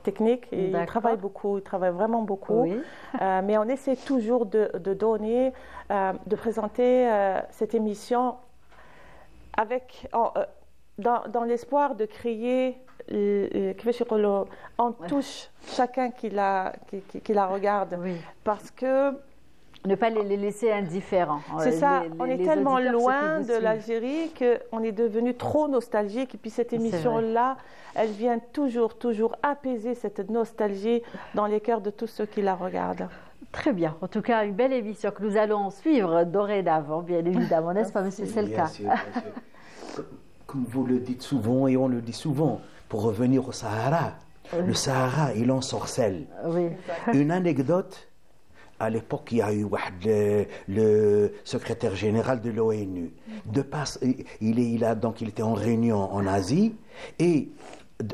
Speaker 8: technique. Et il travaille beaucoup, il travaille vraiment beaucoup. Oui. Mais on essaie toujours de donner, de présenter cette émission avec, dans l'espoir de créer, on touche chacun qui la regarde.
Speaker 1: Oui.
Speaker 8: Parce que
Speaker 1: ne pas les laisser indifférents.
Speaker 8: C'est ça, on est tellement loin de l'Algérie qu'on est devenu trop nostalgique. Et puis cette émission-là, elle vient toujours apaiser cette nostalgie dans les cœurs de tous ceux qui la regardent.
Speaker 1: Très bien. En tout cas, une belle émission que nous allons suivre dorénavant, bien évidemment. N'est-ce pas, monsieur? C'est le cas.
Speaker 7: Bien sûr. Comme vous le dites souvent, et on le dit souvent, pour revenir au Sahara, le Sahara, il ensorcelle.
Speaker 1: Oui.
Speaker 7: Une anecdote. À l'époque, il y a eu le secrétaire général de l'ONU. Il était en réunion en Asie et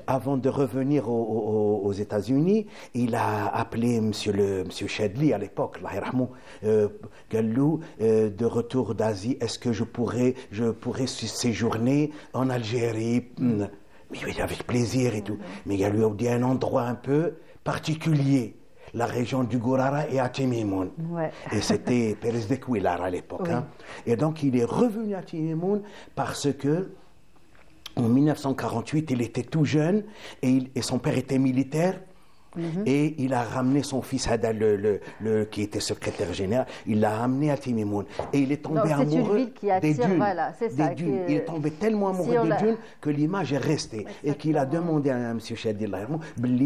Speaker 7: avant de revenir aux États-Unis, il a appelé Monsieur Chadli à l'époque, de retour d'Asie, est-ce que je pourrais séjourner en Algérie? Mais oui, avec plaisir et tout. Mais il lui a dit un endroit un peu particulier. La région du Gourara et à Timimoun. Ouais. Et c'était Pérez de Kouilar à l'époque. Oui. Hein. Et donc il est revenu à Timimoun parce que en 1948, il était tout jeune et son père était militaire. Et il a ramené son fils Hadal, qui était secrétaire général, il l'a amené à Timimoun. Et il est tombé amoureux des dunes. Voilà, c'est ça. Il est tombé tellement amoureux des dunes que l'image est restée. Et qu'il a demandé à M. Chadli,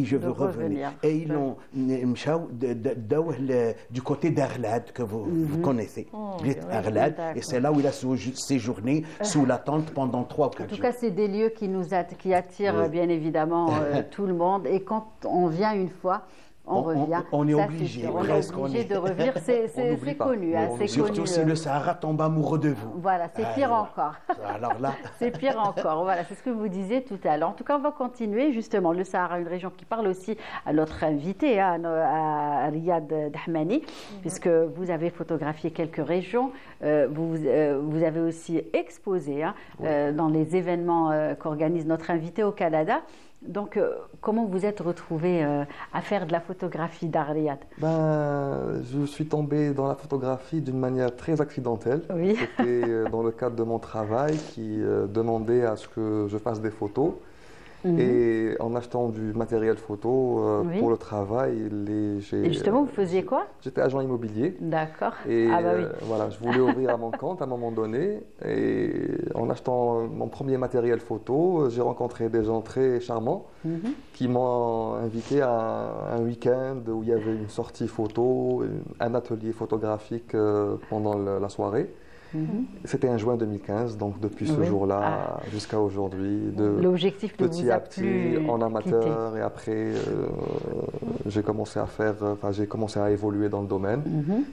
Speaker 7: je veux revenir. Et ils l'ont du côté d'Arlad, que vous connaissez. Arlad. Et c'est là où il a séjourné sous la tente pendant 3 ou 4 jours.
Speaker 1: En tout cas, c'est des lieux qui attirent bien évidemment tout le monde. Et quand on vient une fois, on revient.
Speaker 7: On est obligé, presque.
Speaker 1: On est obligé de revenir, c'est connu.
Speaker 7: Surtout si le Sahara tombe amoureux de vous.
Speaker 1: Voilà, c'est pire encore.
Speaker 7: Alors là...
Speaker 1: c'est pire encore, voilà, c'est ce que vous disiez tout à l'heure. En tout cas, on va continuer justement. Le Sahara, une région qui parle aussi à notre invité, à Riyad Dahmani, puisque vous avez photographié quelques régions. Vous avez aussi exposé dans les événements qu'organise notre invité au Canada. Donc, comment vous êtes retrouvé à faire de la photographie d'Ariyad?
Speaker 9: Je suis tombé dans la photographie d'une manière très accidentelle. Oui. C'était dans le cadre de mon travail qui demandait à ce que je fasse des photos. Et en achetant du matériel photo pour le travail,
Speaker 1: Et justement, vous faisiez quoi?
Speaker 9: J'étais agent immobilier.
Speaker 1: D'accord.
Speaker 9: Et voilà, je voulais ouvrir à mon compte à un moment donné. Et en achetant mon premier matériel photo, j'ai rencontré des gens très charmants qui m'ont invité à un week-end où il y avait une sortie photo, un atelier photographique pendant la soirée. C'était en juin 2015, donc depuis ce jour-là jusqu'à aujourd'hui,
Speaker 1: l'objectif
Speaker 9: petit à petit en amateur, et après j'ai commencé à évoluer dans le domaine.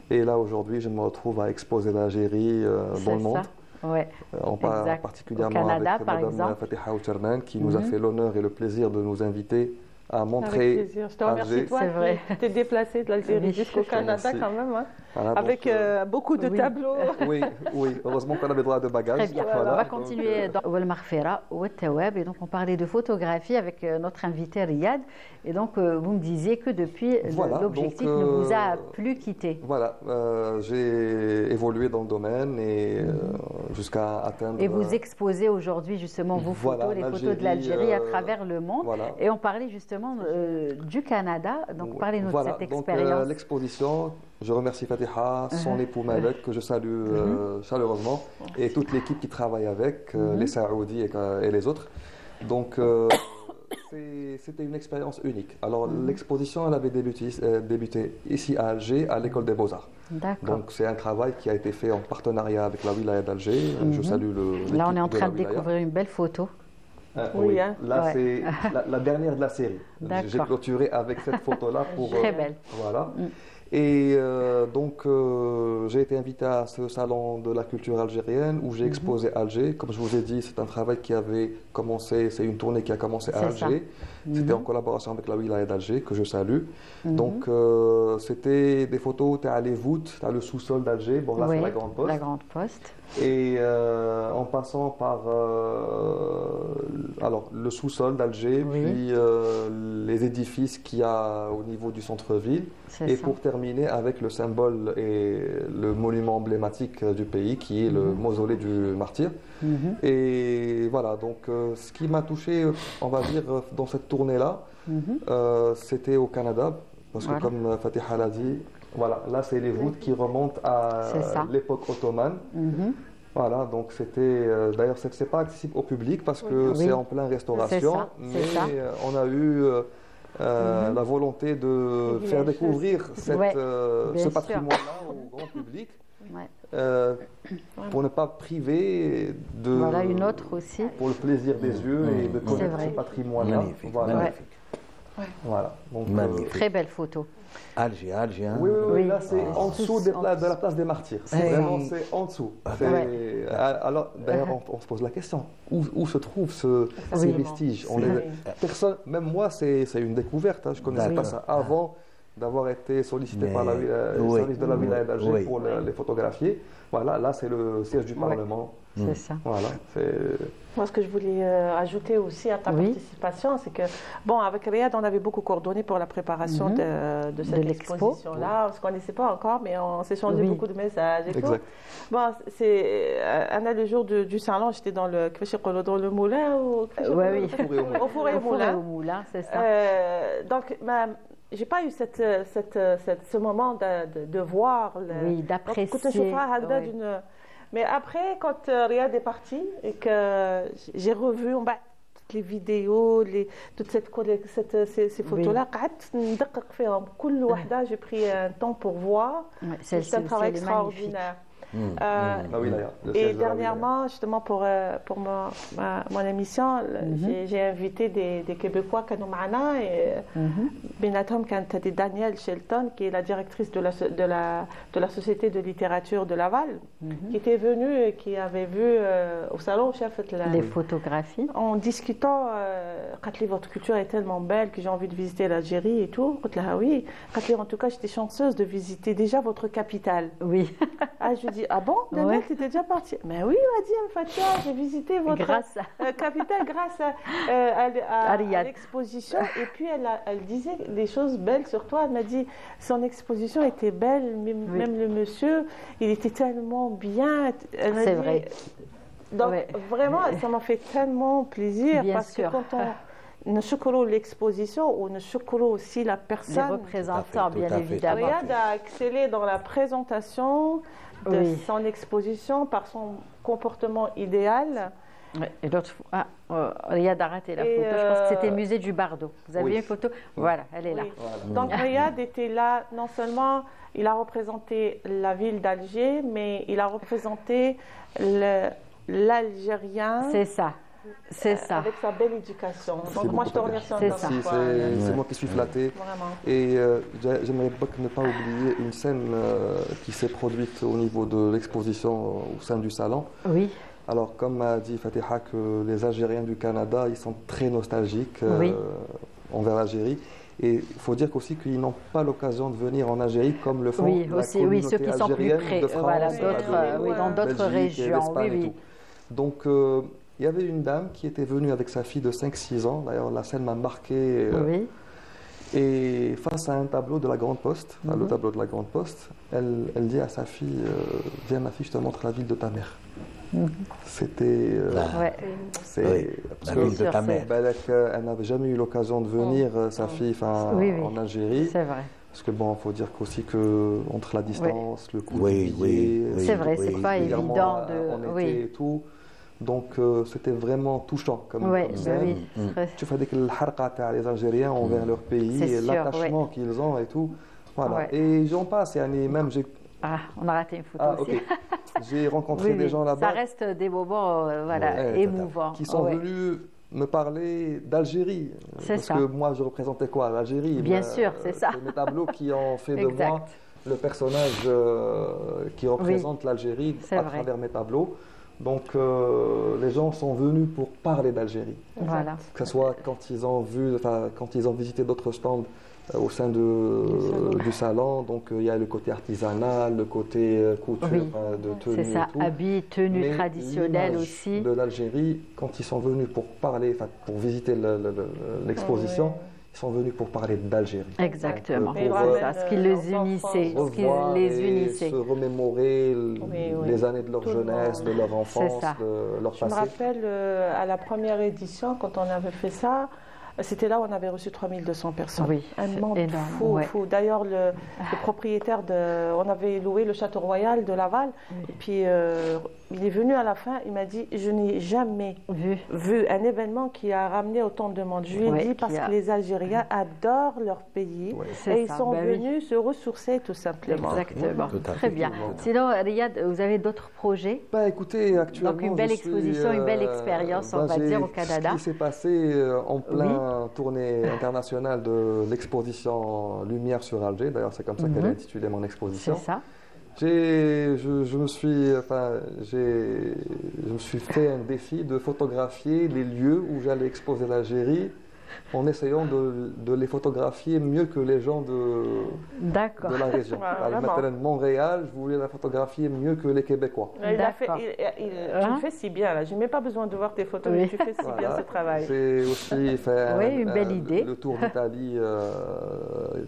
Speaker 9: Et là aujourd'hui, je me retrouve à exposer l'Algérie dans le monde.
Speaker 1: Ouais,
Speaker 9: particulièrement au Canada, avec Mme Fatiha Outerman qui nous a fait l'honneur et le plaisir de nous inviter à montrer.
Speaker 8: Avec plaisir. Je te remercie, toi, qui t'es déplacé de l'Algérie jusqu'au Canada quand même, voilà, avec beaucoup de tableaux.
Speaker 9: Oui, heureusement qu'on avait droit de bagages.
Speaker 1: Très bien, voilà. On va continuer dans Wal Maghfira ou Tawab. Et donc, on parlait de photographie avec notre invité Riyad. Et donc, vous me disiez que depuis, l'objectif ne vous a plus quitté.
Speaker 9: Voilà, j'ai évolué dans le domaine et jusqu'à atteindre...
Speaker 1: Et vous exposez aujourd'hui justement vos photos, les photos de l'Algérie à travers le monde. Et on parlait justement du Canada. Donc, parlez-nous de cette expérience.
Speaker 9: Donc, l'exposition, je remercie Fatiha, son époux Malek, que je salue chaleureusement, et toute l'équipe qui travaille avec, les Saoudis et les autres. Donc, c'était une expérience unique. Alors, l'exposition, elle avait débuté ici à Alger, à l'école des Beaux-Arts. Donc, c'est un travail qui a été fait en partenariat avec la wilaya d'Alger. Je salue
Speaker 1: Là, on est en train de découvrir une belle photo.
Speaker 9: Oui, là c'est la dernière de la série. J'ai clôturé avec cette photo-là pour...
Speaker 1: Très belle.
Speaker 9: Voilà. Et donc, j'ai été invité à ce salon de la culture algérienne où j'ai exposé Alger. Comme je vous ai dit, c'est un travail qui avait commencé, c'est une tournée qui a commencé à Alger. C'était en collaboration avec la wilaya d'Alger, que je salue. Donc, c'était des photos, tu as les voûtes, tu as le sous-sol d'Alger. Bon, là, c'est la Grande Poste.
Speaker 1: La Grande Poste.
Speaker 9: Et en passant par alors, le sous-sol d'Alger, puis les édifices qu'il y a au niveau du centre-ville. Et pour terminer avec le symbole et le monument emblématique du pays, qui est le mausolée du martyr. Et voilà, donc ce qui m'a touché, on va dire, dans cette tournée-là, c'était au Canada, parce que comme Fatiha l'a dit, voilà, là c'est les voûtes qui remontent à l'époque ottomane. Voilà, donc c'était. D'ailleurs, c'est pas accessible au public parce que c'est en pleine restauration, mais on a eu la volonté de faire découvrir ce patrimoine-là au grand public. Pour ne pas priver de...
Speaker 1: Voilà, une autre aussi.
Speaker 9: Pour le plaisir des yeux et de connaître ce patrimoine-là.
Speaker 7: Magnifique.
Speaker 9: Voilà. Donc,
Speaker 7: magnifique.
Speaker 1: Très belle photo.
Speaker 7: Alger, hein.
Speaker 9: Oui, là c'est en dessous de la place des Martyrs. C'est vraiment en dessous. Alors d'ailleurs on se pose la question, où se trouvent ces vestiges? Personne, même moi c'est une découverte, je ne connaissais pas ça avant d'avoir été sollicité par le service de la wilaya d'Alger pour les photographier. Voilà, là c'est le siège du Parlement.
Speaker 1: C'est ça.
Speaker 9: Voilà,
Speaker 8: Moi, ce que je voulais ajouter aussi à ta participation, c'est que, bon, avec Riyad, on avait beaucoup coordonné pour la préparation de cette exposition-là. On ne se connaissait pas encore, mais on s'échangeait beaucoup de messages et tout. Bon, c'est le jour du salon, j'étais dans le moulin au four et au moulin,
Speaker 1: c'est ça.
Speaker 8: Donc, j'ai pas eu ce moment de voir,
Speaker 1: d'apprécier.
Speaker 8: Mais après, quand Riyad est parti et que j'ai revu toutes les vidéos, toutes ces photos-là, j'ai pris un temps pour voir. C'est un travail extraordinaire. Et dernièrement, justement pour mon émission, j'ai invité des Québécois qui nous معنا et بيناتهم كانت Danielle Shelton qui est la directrice de la société de littérature de Laval, qui était venue et qui avait vu au salon
Speaker 1: les photographies.
Speaker 8: En discutant, votre culture est tellement belle que j'ai envie de visiter l'Algérie et tout. Oui, en tout cas j'étais chanceuse de visiter déjà votre capitale.
Speaker 1: Oui.
Speaker 8: Je dis ah bon, Daniel, tu étais déjà partie? Mais oui, Madame Fatia, j'ai visité votre capitale grâce à l'exposition. Et puis elle disait des choses belles sur toi. Elle m'a dit son exposition était belle, même le monsieur, il était tellement bien.
Speaker 1: C'est vrai.
Speaker 8: Donc vraiment, ça m'a fait tellement plaisir parce que quand on ne l'exposition ou ne aussi la personne.
Speaker 1: Les représentants, bien évidemment.
Speaker 8: Riyad a excellé dans la présentation de son exposition par son comportement idéal.
Speaker 1: Et l'autre fois, Riyad a raté la photo. Je pense que c'était le musée du Bardo. Vous avez une photo? Voilà, elle est là.
Speaker 8: Donc Riyad était là, non seulement il a représenté la ville d'Alger, mais il a représenté l'Algérien.
Speaker 1: C'est ça. C'est ça.
Speaker 8: Avec sa belle éducation. Donc moi je te remercie encore.
Speaker 9: C'est moi qui suis flatté. Et j'aimerais ne pas oublier une scène qui s'est produite au niveau de l'exposition au sein du salon.
Speaker 1: Oui.
Speaker 9: Alors comme a dit Fatiha, que les Algériens du Canada, ils sont très nostalgiques envers l'Algérie. Et il faut dire aussi qu'ils n'ont pas l'occasion de venir en Algérie comme le font la communauté
Speaker 1: ceux qui sont plus près,
Speaker 9: de France,
Speaker 1: dans d'autres régions.
Speaker 9: Donc il y avait une dame qui était venue avec sa fille de 5-6 ans. D'ailleurs, la scène m'a marqué. Et face à un tableau de la Grande Poste, le tableau de la Grande Poste, elle dit à sa fille, viens ma fille, je te montre la ville de ta mère. C'était...
Speaker 7: la ville de ta mère.
Speaker 9: Elle n'avait jamais eu l'occasion de venir, sa fille, en Algérie.
Speaker 1: C'est vrai.
Speaker 9: Parce que bon, il faut dire aussi que entre la distance, le coût du billet,
Speaker 1: c'est vrai, c'est pas évident
Speaker 9: en été et tout. Donc c'était vraiment touchant comme scène. Tu fais que les Algériens envers leur pays et l'attachement qu'ils ont et tout. Voilà. Et j'en passe, même j'ai...
Speaker 1: on a raté une photo aussi.
Speaker 9: J'ai rencontré des gens là-bas.
Speaker 1: Ça reste des moments émouvants.
Speaker 9: Qui sont venus me parler d'Algérie. Parce que moi, je représentais quoi? L'Algérie.
Speaker 1: Bien sûr, c'est ça.
Speaker 9: C'est mes tableaux qui ont fait de moi le personnage qui représente l'Algérie à travers mes tableaux. Donc les gens sont venus pour parler d'Algérie.
Speaker 1: Voilà.
Speaker 9: Que ce soit quand ils ont visité d'autres stands au sein du salon. Donc il y a le côté artisanal, le côté couture, de tenue.
Speaker 1: C'est ça, habits, tenues traditionnelles aussi.
Speaker 9: De l'Algérie, quand ils sont venus pour parler, pour visiter l'exposition, ils sont venus pour parler d'Algérie.
Speaker 1: Exactement, c'est ça, ce qui les unissait.
Speaker 9: Se remémorer les années de leur jeunesse, de leur enfance, de leur passé.
Speaker 8: Je me rappelle à la première édition, quand on avait fait ça, c'était là où on avait reçu 3200 personnes.
Speaker 1: Oui,
Speaker 8: un monde fou. D'ailleurs, le propriétaire on avait loué le Château Royal de Laval. Et puis, il est venu à la fin, il m'a dit, je n'ai jamais vu un événement qui a ramené autant de monde. Je lui ai dit, parce que les Algériens adorent leur pays et ils sont venus se ressourcer tout simplement.
Speaker 1: Exactement, très bien. Sinon, Riyad, vous avez d'autres projets?
Speaker 9: Écoutez, actuellement,
Speaker 1: donc une belle exposition, une belle expérience, on va dire, au Canada.
Speaker 9: Ce qui s'est passé en plein une tournée internationale de l'exposition Lumière sur Alger. D'ailleurs, c'est comme ça qu'elle est intitulée mon exposition.
Speaker 1: C'est ça.
Speaker 9: Je me suis fait un défi de photographier les lieux où j'allais exposer l'Algérie en essayant de les photographier mieux que les gens de la région. Maintenant, Montréal, je voulais la photographier mieux que les Québécois.
Speaker 8: Tu le fais si bien, là. Je n'ai même pas besoin de voir tes photos, mais tu fais si bien ce travail.
Speaker 9: J'ai aussi fait
Speaker 1: une belle idée.
Speaker 9: Le tour d'Italie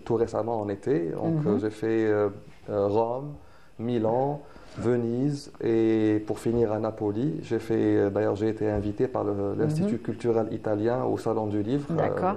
Speaker 9: tout récemment en été. Donc, j'ai fait Rome, Milan, Venise et pour finir à Napoli. D'ailleurs, j'ai été invité par l'Institut culturel italien au Salon du Livre.
Speaker 1: D'accord.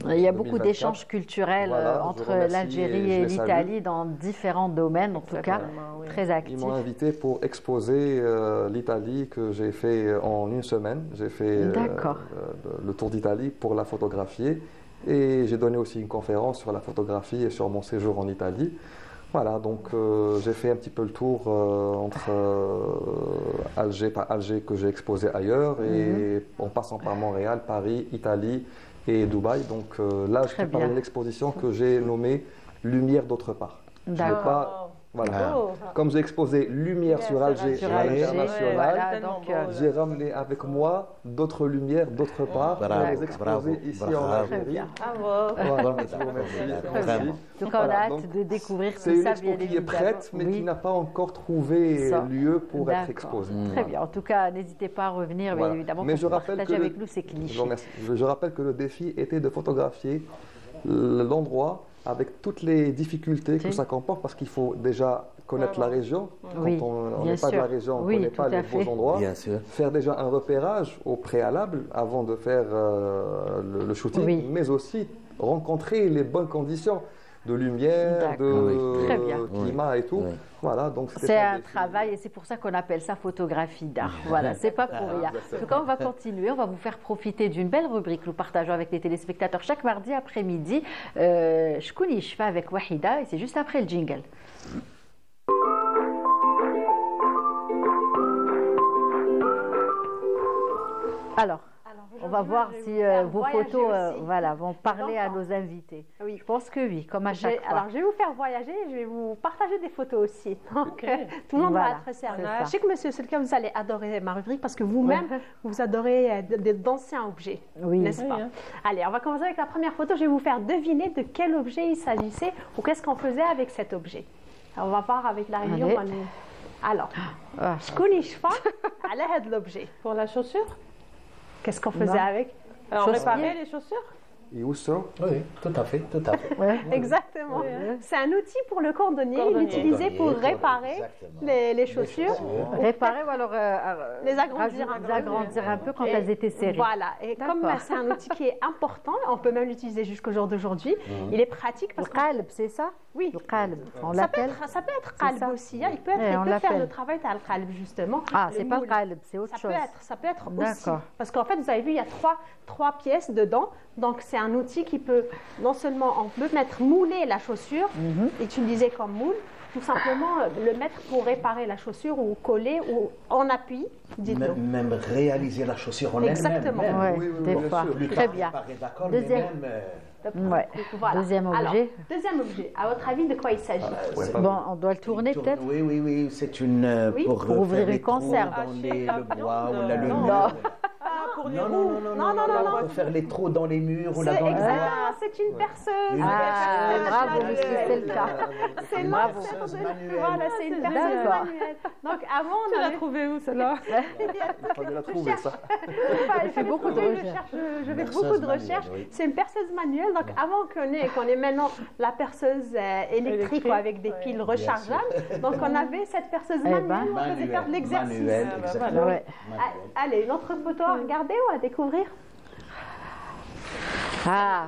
Speaker 1: Il y a beaucoup d'échanges culturels entre l'Algérie et l'Italie dans différents domaines, en tout cas, très actifs.
Speaker 9: Ils m'ont invité pour exposer l'Italie que j'ai fait en une semaine. J'ai fait le tour d'Italie pour la photographier et j'ai donné aussi une conférence sur la photographie et sur mon séjour en Italie. Voilà, donc j'ai fait un petit peu le tour entre Alger que j'ai exposé ailleurs, et en passant par Montréal, Paris, Italie et Dubaï. Donc là, je prépare une exposition que j'ai nommée Lumière d'autre part.
Speaker 1: D'accord.
Speaker 9: Voilà. Comme j'ai exposé Lumière sur Alger à l'international, j'ai ramené avec moi d'autres lumières d'autre part pour les exposer ici en Algérie.
Speaker 1: Bravo.
Speaker 9: Merci.
Speaker 1: Donc on a hâte de découvrir tout ça.
Speaker 9: C'est une expo qui est prête, mais qui n'a pas encore trouvé lieu pour être exposée.
Speaker 1: Très bien. En tout cas, n'hésitez pas à revenir, bien évidemment, pour partager avec nous ces clichés.
Speaker 9: Je rappelle que le défi était de photographier l'endroit avec toutes les difficultés que ça comporte, parce qu'il faut déjà connaître la région. Quand on n'est pas de la région, on ne connaît pas les beaux endroits. Faire déjà un repérage au préalable avant de faire le shooting, mais aussi rencontrer les bonnes conditions de lumière, de climat et tout. Voilà, donc
Speaker 1: c'est un travail, et c'est pour ça qu'on appelle ça photographie d'art. Voilà, c'est pas pour rien. Donc on va continuer, on va vous faire profiter d'une belle rubrique que nous partageons avec les téléspectateurs chaque mardi après-midi. Shkouni Shfa avec Wahida, et c'est juste après le jingle. Alors, on va voir si vos photos vont parler à nos invités.
Speaker 13: Oui.
Speaker 1: Je pense que oui, comme à chaque fois.
Speaker 13: Alors, je vais vous faire voyager, je vais vous partager des photos aussi. Donc, tout le monde va être servi. Je sais que, monsieur Selka, vous allez adorer ma rubrique parce que vous-même, vous adorez d'anciens objets, n'est-ce pas? Allez, on va commencer avec la première photo. Je vais vous faire deviner de quel objet il s'agissait ou qu'est-ce qu'on faisait avec cet objet. Alors, on va voir avec la réunion. Alors, je connais à l'aide de l'objet.
Speaker 8: Pour la chaussure?
Speaker 13: Qu'est-ce qu'on faisait avec?
Speaker 8: On réparait les chaussures?
Speaker 7: Oui, tout à fait.
Speaker 13: Exactement. C'est un outil pour le cordonnier. Il l'utilisait pour réparer les chaussures.
Speaker 1: Réparer ou alors
Speaker 13: les agrandir
Speaker 1: un peu quand elles étaient serrées.
Speaker 13: Voilà. Et comme c'est un outil qui est important, on peut même l'utiliser jusqu'au jour d'aujourd'hui. Il est pratique parce que...
Speaker 1: Le qalb, c'est ça?
Speaker 13: Oui.
Speaker 1: Le qalb, on
Speaker 13: ça
Speaker 1: l'appelle.
Speaker 13: Ça peut être qalb aussi. Il peut faire le travail de qalb, justement.
Speaker 1: Ah, c'est pas le qalb, c'est autre chose.
Speaker 13: Ça peut être aussi. Parce qu'en fait, vous avez vu, il y a trois pièces dedans. Donc, c'est un outil qui peut, non seulement, on peut mouler la chaussure, utiliser comme moule, tout simplement le mettre pour réparer la chaussure ou coller ou en appui.
Speaker 7: Même réaliser la chaussure en elle-même.
Speaker 13: Exactement.
Speaker 1: Oui, des fois. Très bien. Deuxième objet.
Speaker 13: Alors, deuxième objet. À votre avis, de quoi il s'agit?
Speaker 1: Bon, on doit le tourner peut-être?
Speaker 7: Oui. C'est une...
Speaker 1: Pour ouvrir une conserve.
Speaker 7: Dans le bois ou l'aluminium.
Speaker 13: Pour les roues. Non.
Speaker 7: Pour faire les trous dans les murs ou là dans les
Speaker 13: murs. C'est une perceuse.
Speaker 1: Bravo, monsieur Selka.
Speaker 13: C'est une perceuse manuelle. Voilà, c'est une perceuse manuelle. Donc avant,
Speaker 8: tu l'as trouvé où celle-là?
Speaker 9: Il fallait la trouver ça.
Speaker 13: Je fais beaucoup de recherches. Je fais beaucoup de recherches. C'est une perceuse manuelle. Donc avant qu'on ait maintenant la perceuse électrique ou avec des piles rechargeables, donc on avait cette perceuse manuelle. On faisait faire de l'exercice. Allez, une autre photo à regarder ou à découvrir?
Speaker 1: Ah,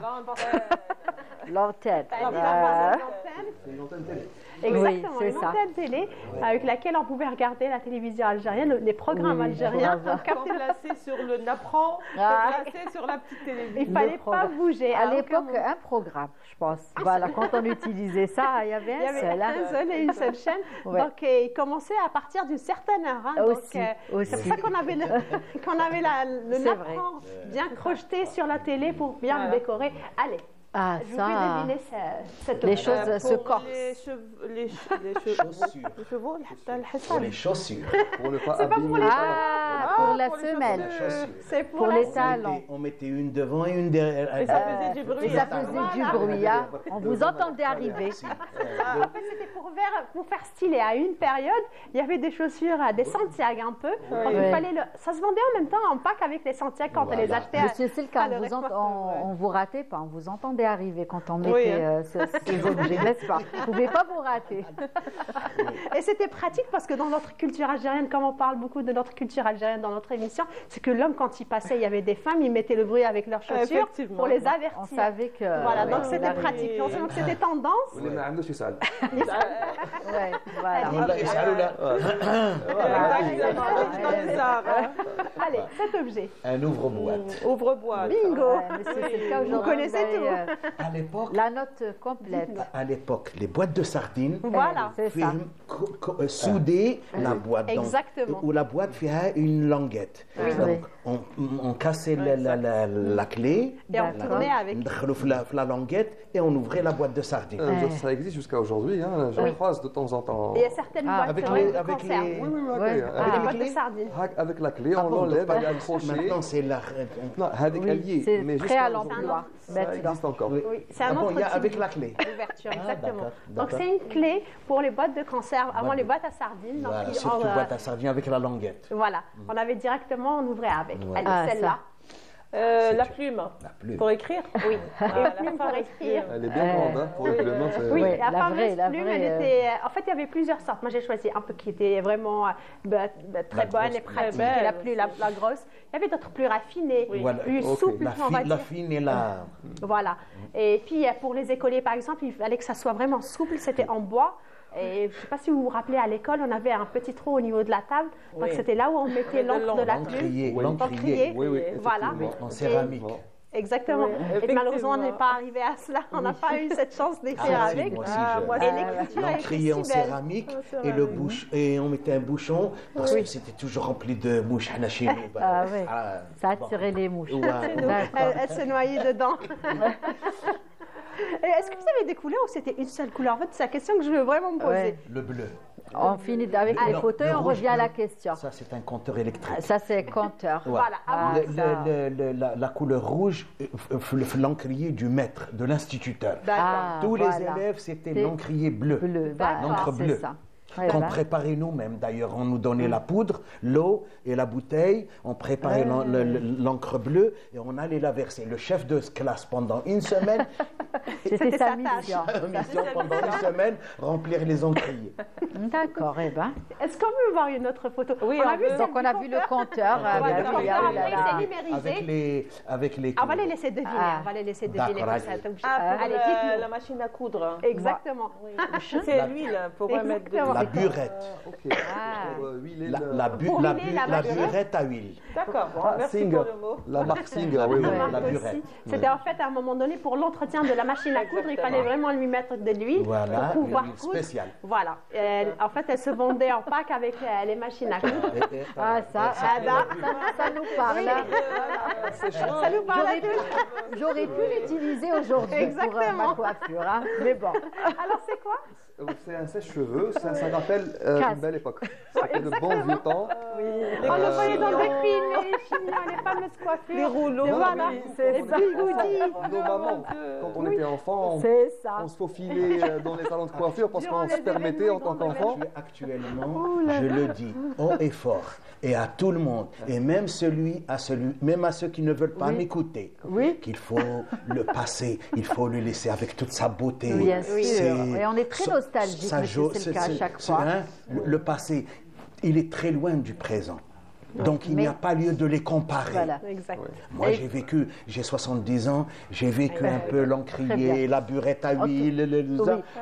Speaker 1: l'antenne.
Speaker 9: C'est une antenne télé.
Speaker 13: Exactement, une antenne télé avec laquelle on pouvait regarder la télévision algérienne, les programmes algériens.
Speaker 8: Quand il assis sur le napperon, assis sur la petite télévision.
Speaker 13: Il ne fallait pas bouger.
Speaker 1: À l'époque, un programme, je pense. Voilà, quand on utilisait ça, il y avait
Speaker 13: un seul et une seule chaîne. Donc, il commençait à partir d'une certaine heure. C'est pour ça qu'on avait le napperon bien crocheté sur la télé pour bien le décorer. Allez.
Speaker 1: Ah,
Speaker 13: je vais deviner cette
Speaker 1: les choses se corsent.
Speaker 8: Les chevaux,
Speaker 7: les chaussures.
Speaker 9: Pour ne pas
Speaker 13: c'est pas pour les
Speaker 1: pour la semelle.
Speaker 13: C'est
Speaker 1: pour les talons.
Speaker 7: On mettait une devant et une derrière.
Speaker 8: Et ça faisait du bruit.
Speaker 1: Ça faisait du bruit. On vous entendait arriver.
Speaker 13: En fait, c'était pour faire stylé. À une période, il y avait des chaussures, des Santiago un peu. Ça se vendait en même temps en pack avec les Santiago quand on les achetait.
Speaker 1: Monsieur Silka, on vous ratait pas, on vous entendait arriver quand on mettait ces objets, n'est-ce pas? Vous ne pouvez pas vous rater.
Speaker 13: Et c'était pratique parce que dans notre culture algérienne, comme on parle beaucoup de notre culture algérienne dans notre émission, c'est que l'homme, quand il passait, il y avait des femmes, ils mettaient le bruit avec leurs chaussures pour les avertir.
Speaker 1: On savait que...
Speaker 13: Voilà, donc c'était pratique. Donc c'était tendance. Allez, cet objet.
Speaker 7: Un ouvre-boîte.
Speaker 8: Ouvre-boîte.
Speaker 13: Bingo.
Speaker 1: Vous
Speaker 13: connaissez tout.
Speaker 7: À l'époque,
Speaker 1: la note complète.
Speaker 7: À l'époque, les boîtes de sardines
Speaker 1: soudaient
Speaker 7: la boîte.
Speaker 13: Exactement.
Speaker 7: Où la boîte fait une languette. Donc, on cassait la clé.
Speaker 13: Et on tournait avec.
Speaker 7: La languette et on ouvrait la boîte de sardines.
Speaker 9: Ça existe jusqu'à aujourd'hui. Je croise de temps en temps.
Speaker 13: Il y a certaines boîtes
Speaker 7: avec
Speaker 13: les
Speaker 9: boîtes
Speaker 13: de sardines.
Speaker 9: Avec la clé, on l'enlève, elle est accrochée.
Speaker 7: Maintenant, c'est la...
Speaker 9: Non,
Speaker 1: c'est prêt à l'emploi.
Speaker 9: Ça existe encore.
Speaker 13: Oui, c'est un autre type
Speaker 7: avec la clé.
Speaker 13: d'ouverture, exactement. Donc c'est une clé pour les boîtes de conserve, avant les boîtes à sardines.
Speaker 7: Voilà, surtout boîte à sardines avec la languette.
Speaker 13: Voilà, on avait directement, on ouvrait avec. Allez, celle-là.
Speaker 8: La plume. Pour écrire.
Speaker 13: Oui, la plume pour écrire.
Speaker 9: Elle est bien grande, pour les plumes.
Speaker 13: Oui, la fameuse plume, elle était... En fait, il y avait plusieurs sortes. Moi, j'ai choisi un peu qui était vraiment très bonne et pratique, et la grosse. Il y avait d'autres plus raffinées, plus souples, on va dire.
Speaker 7: La fine et la...
Speaker 13: Voilà. Et puis, pour les écoliers, par exemple, il fallait que ça soit vraiment souple. C'était en bois. Et je ne sais pas si vous vous rappelez, à l'école, on avait un petit trou au niveau de la table. Donc, c'était là où on mettait l'encre de la plume.
Speaker 7: L'encrier.
Speaker 13: Voilà.
Speaker 7: En céramique.
Speaker 13: Exactement. Et malheureusement, on n'est pas arrivé à cela. On n'a pas eu cette chance d'écrire avec.
Speaker 7: L'encrier en céramique et on mettait un bouchon parce que c'était toujours rempli de mouches chez nous.
Speaker 1: Ça attirait les mouches.
Speaker 13: Elle se noyait dedans. Est-ce que vous avez des couleurs ou c'était une seule couleur? En fait, c'est la question que je veux vraiment me poser.
Speaker 7: Le bleu.
Speaker 1: On finit avec les fauteuils, on revient à la question.
Speaker 7: Ça, c'est un compteur électrique.
Speaker 1: Ça, c'est un compteur.
Speaker 13: Voilà.
Speaker 7: La couleur rouge, l'encrier du maître, de l'instituteur. Tous les élèves, c'était l'encrier bleu. L'encre bleue. Qu'on préparait nous-mêmes. D'ailleurs, on nous donnait la poudre, l'eau et la bouteille. On préparait l'encre bleue et on allait la verser. Le chef de classe, pendant une semaine,
Speaker 1: c'était sa mission.
Speaker 7: Pendant une semaine, remplir les encriers.
Speaker 1: D'accord, eh ben.
Speaker 13: Est-ce qu'on peut voir une autre photo?
Speaker 8: Oui,
Speaker 1: on a vu le compteur.
Speaker 7: Avec les...
Speaker 13: On va les laisser deviner. On va les laisser deviner.
Speaker 8: Allez, la machine à coudre.
Speaker 13: Exactement.
Speaker 8: C'est l'huile pour mettre de
Speaker 7: la burette. La burette à huile.
Speaker 8: D'accord, merci pour le mot.
Speaker 9: La marque Singer, oui,
Speaker 7: la burette.
Speaker 13: C'était en fait à un moment donné pour l'entretien de la machine à coudre, il fallait vraiment lui mettre de l'huile pour pouvoir coudre.
Speaker 7: Spéciale.
Speaker 13: Voilà. En fait, elle se vendait en pack avec les machines à coudre.
Speaker 1: Ça nous parle.
Speaker 13: Ça nous parle.
Speaker 1: J'aurais pu l'utiliser aujourd'hui pour ma coiffure, mais bon.
Speaker 13: Alors c'est quoi?
Speaker 9: C'est un sèche-cheveux, ça rappelle une belle époque. C'était de bons vieux temps.
Speaker 13: On le voyait dans des films, les fameuses coiffures.
Speaker 8: Les rouleaux,
Speaker 13: les bigoudis.
Speaker 9: Nos mamans, quand on était enfant, on se faufilait dans les salons de coiffure parce qu'on se permettait en tant qu'enfant.
Speaker 7: Actuellement, je le dis haut et fort, et à tout le monde, et même à ceux qui ne veulent pas m'écouter, qu'il faut le passer, il faut le laisser avec toute sa beauté.
Speaker 1: Bien sûr. Et on est très nostalgique, c'est le cas à chaque fois.
Speaker 7: Le passé, il est très loin du présent. Donc il n'y a pas lieu de les comparer.
Speaker 1: Voilà.
Speaker 7: Moi j'ai 70 ans, j'ai vécu un peu l'encrier, la burette à huile.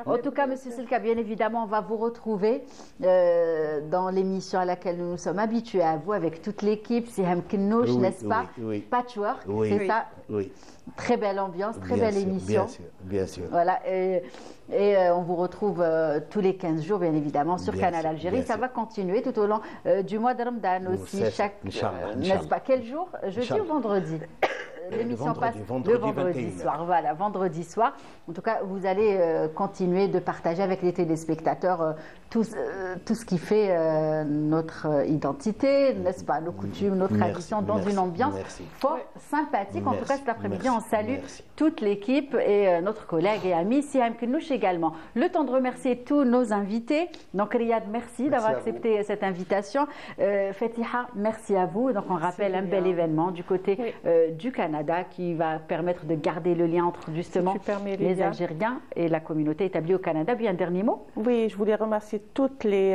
Speaker 1: En tout cas, Monsieur Selka, bien évidemment, on va vous retrouver dans l'émission à laquelle nous nous sommes habitués à vous, avec toute l'équipe, Siham Kinnouch, n'est-ce pas? Patchwork, c'est ça?
Speaker 7: Oui.
Speaker 1: Très belle ambiance, très belle émission.
Speaker 7: Bien sûr.
Speaker 1: Voilà. Et on vous retrouve tous les 15 jours, bien évidemment, sur Canal Algérie. Ça va continuer tout au long du mois de Ramadan aussi. N'est-ce pas? Quel jour? Jeudi ou vendredi? L'émission passe le vendredi soir. Voilà, vendredi soir. En tout cas, vous allez continuer de partager avec les téléspectateurs tout ce qui fait notre identité, n'est-ce pas, nos coutumes, nos traditions, dans une ambiance fort sympathique. En tout cas, cet après-midi, on salue toute l'équipe et notre collègue et ami Siham Kinnouch également. Le temps de remercier tous nos invités. Donc, Riyad, merci d'avoir accepté cette invitation. Fatiha, merci à vous. Donc, on rappelle un bel événement du côté du Canada qui va permettre de garder le lien entre justement les Algériens et la communauté établie au Canada. Puis un dernier mot?
Speaker 8: Oui, je voulais remercier toutes les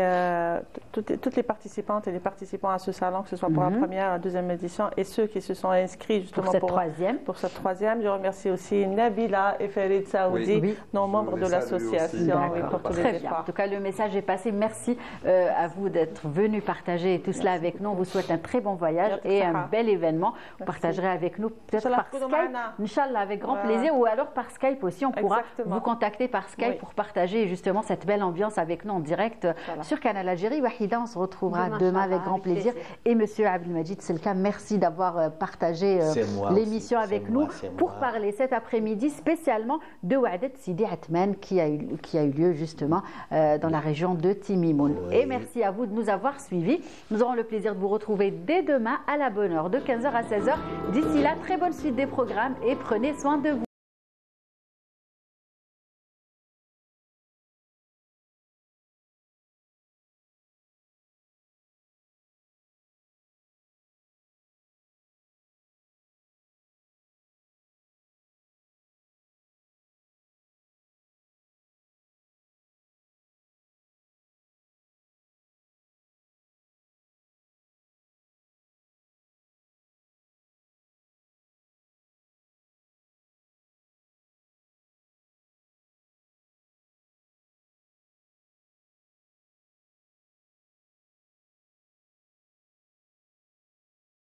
Speaker 8: participantes et les participants à ce salon, que ce soit pour la première, la deuxième édition, et ceux qui se sont inscrits justement pour cette troisième. Je remercie aussi Nabila et Farid Saoudi, nos membres de l'association.
Speaker 1: Très bien. En tout cas, le message est passé. Merci à vous d'être venus partager tout cela avec nous. On vous souhaite un très bon voyage et un bel événement. Vous partagerez avec nous peut-être par Skype, Inch'Allah, avec grand plaisir, ou alors par Skype aussi. On pourra vous contacter par Skype pour partager justement cette belle ambiance avec nous en direct sur Canal Algérie. Wahida, on se retrouvera demain avec grand plaisir. Et Monsieur Abdelmajid Selka, merci d'avoir partagé l'émission avec nous pour parler cet après-midi spécialement de Ouadet Sidi Atman qui a eu lieu justement dans la région de Timimoun. Et merci à vous de nous avoir suivis. Nous aurons le plaisir de vous retrouver dès demain à la bonne heure de 15h à 16h. D'ici là, très bonne suite des programmes et prenez soin de vous.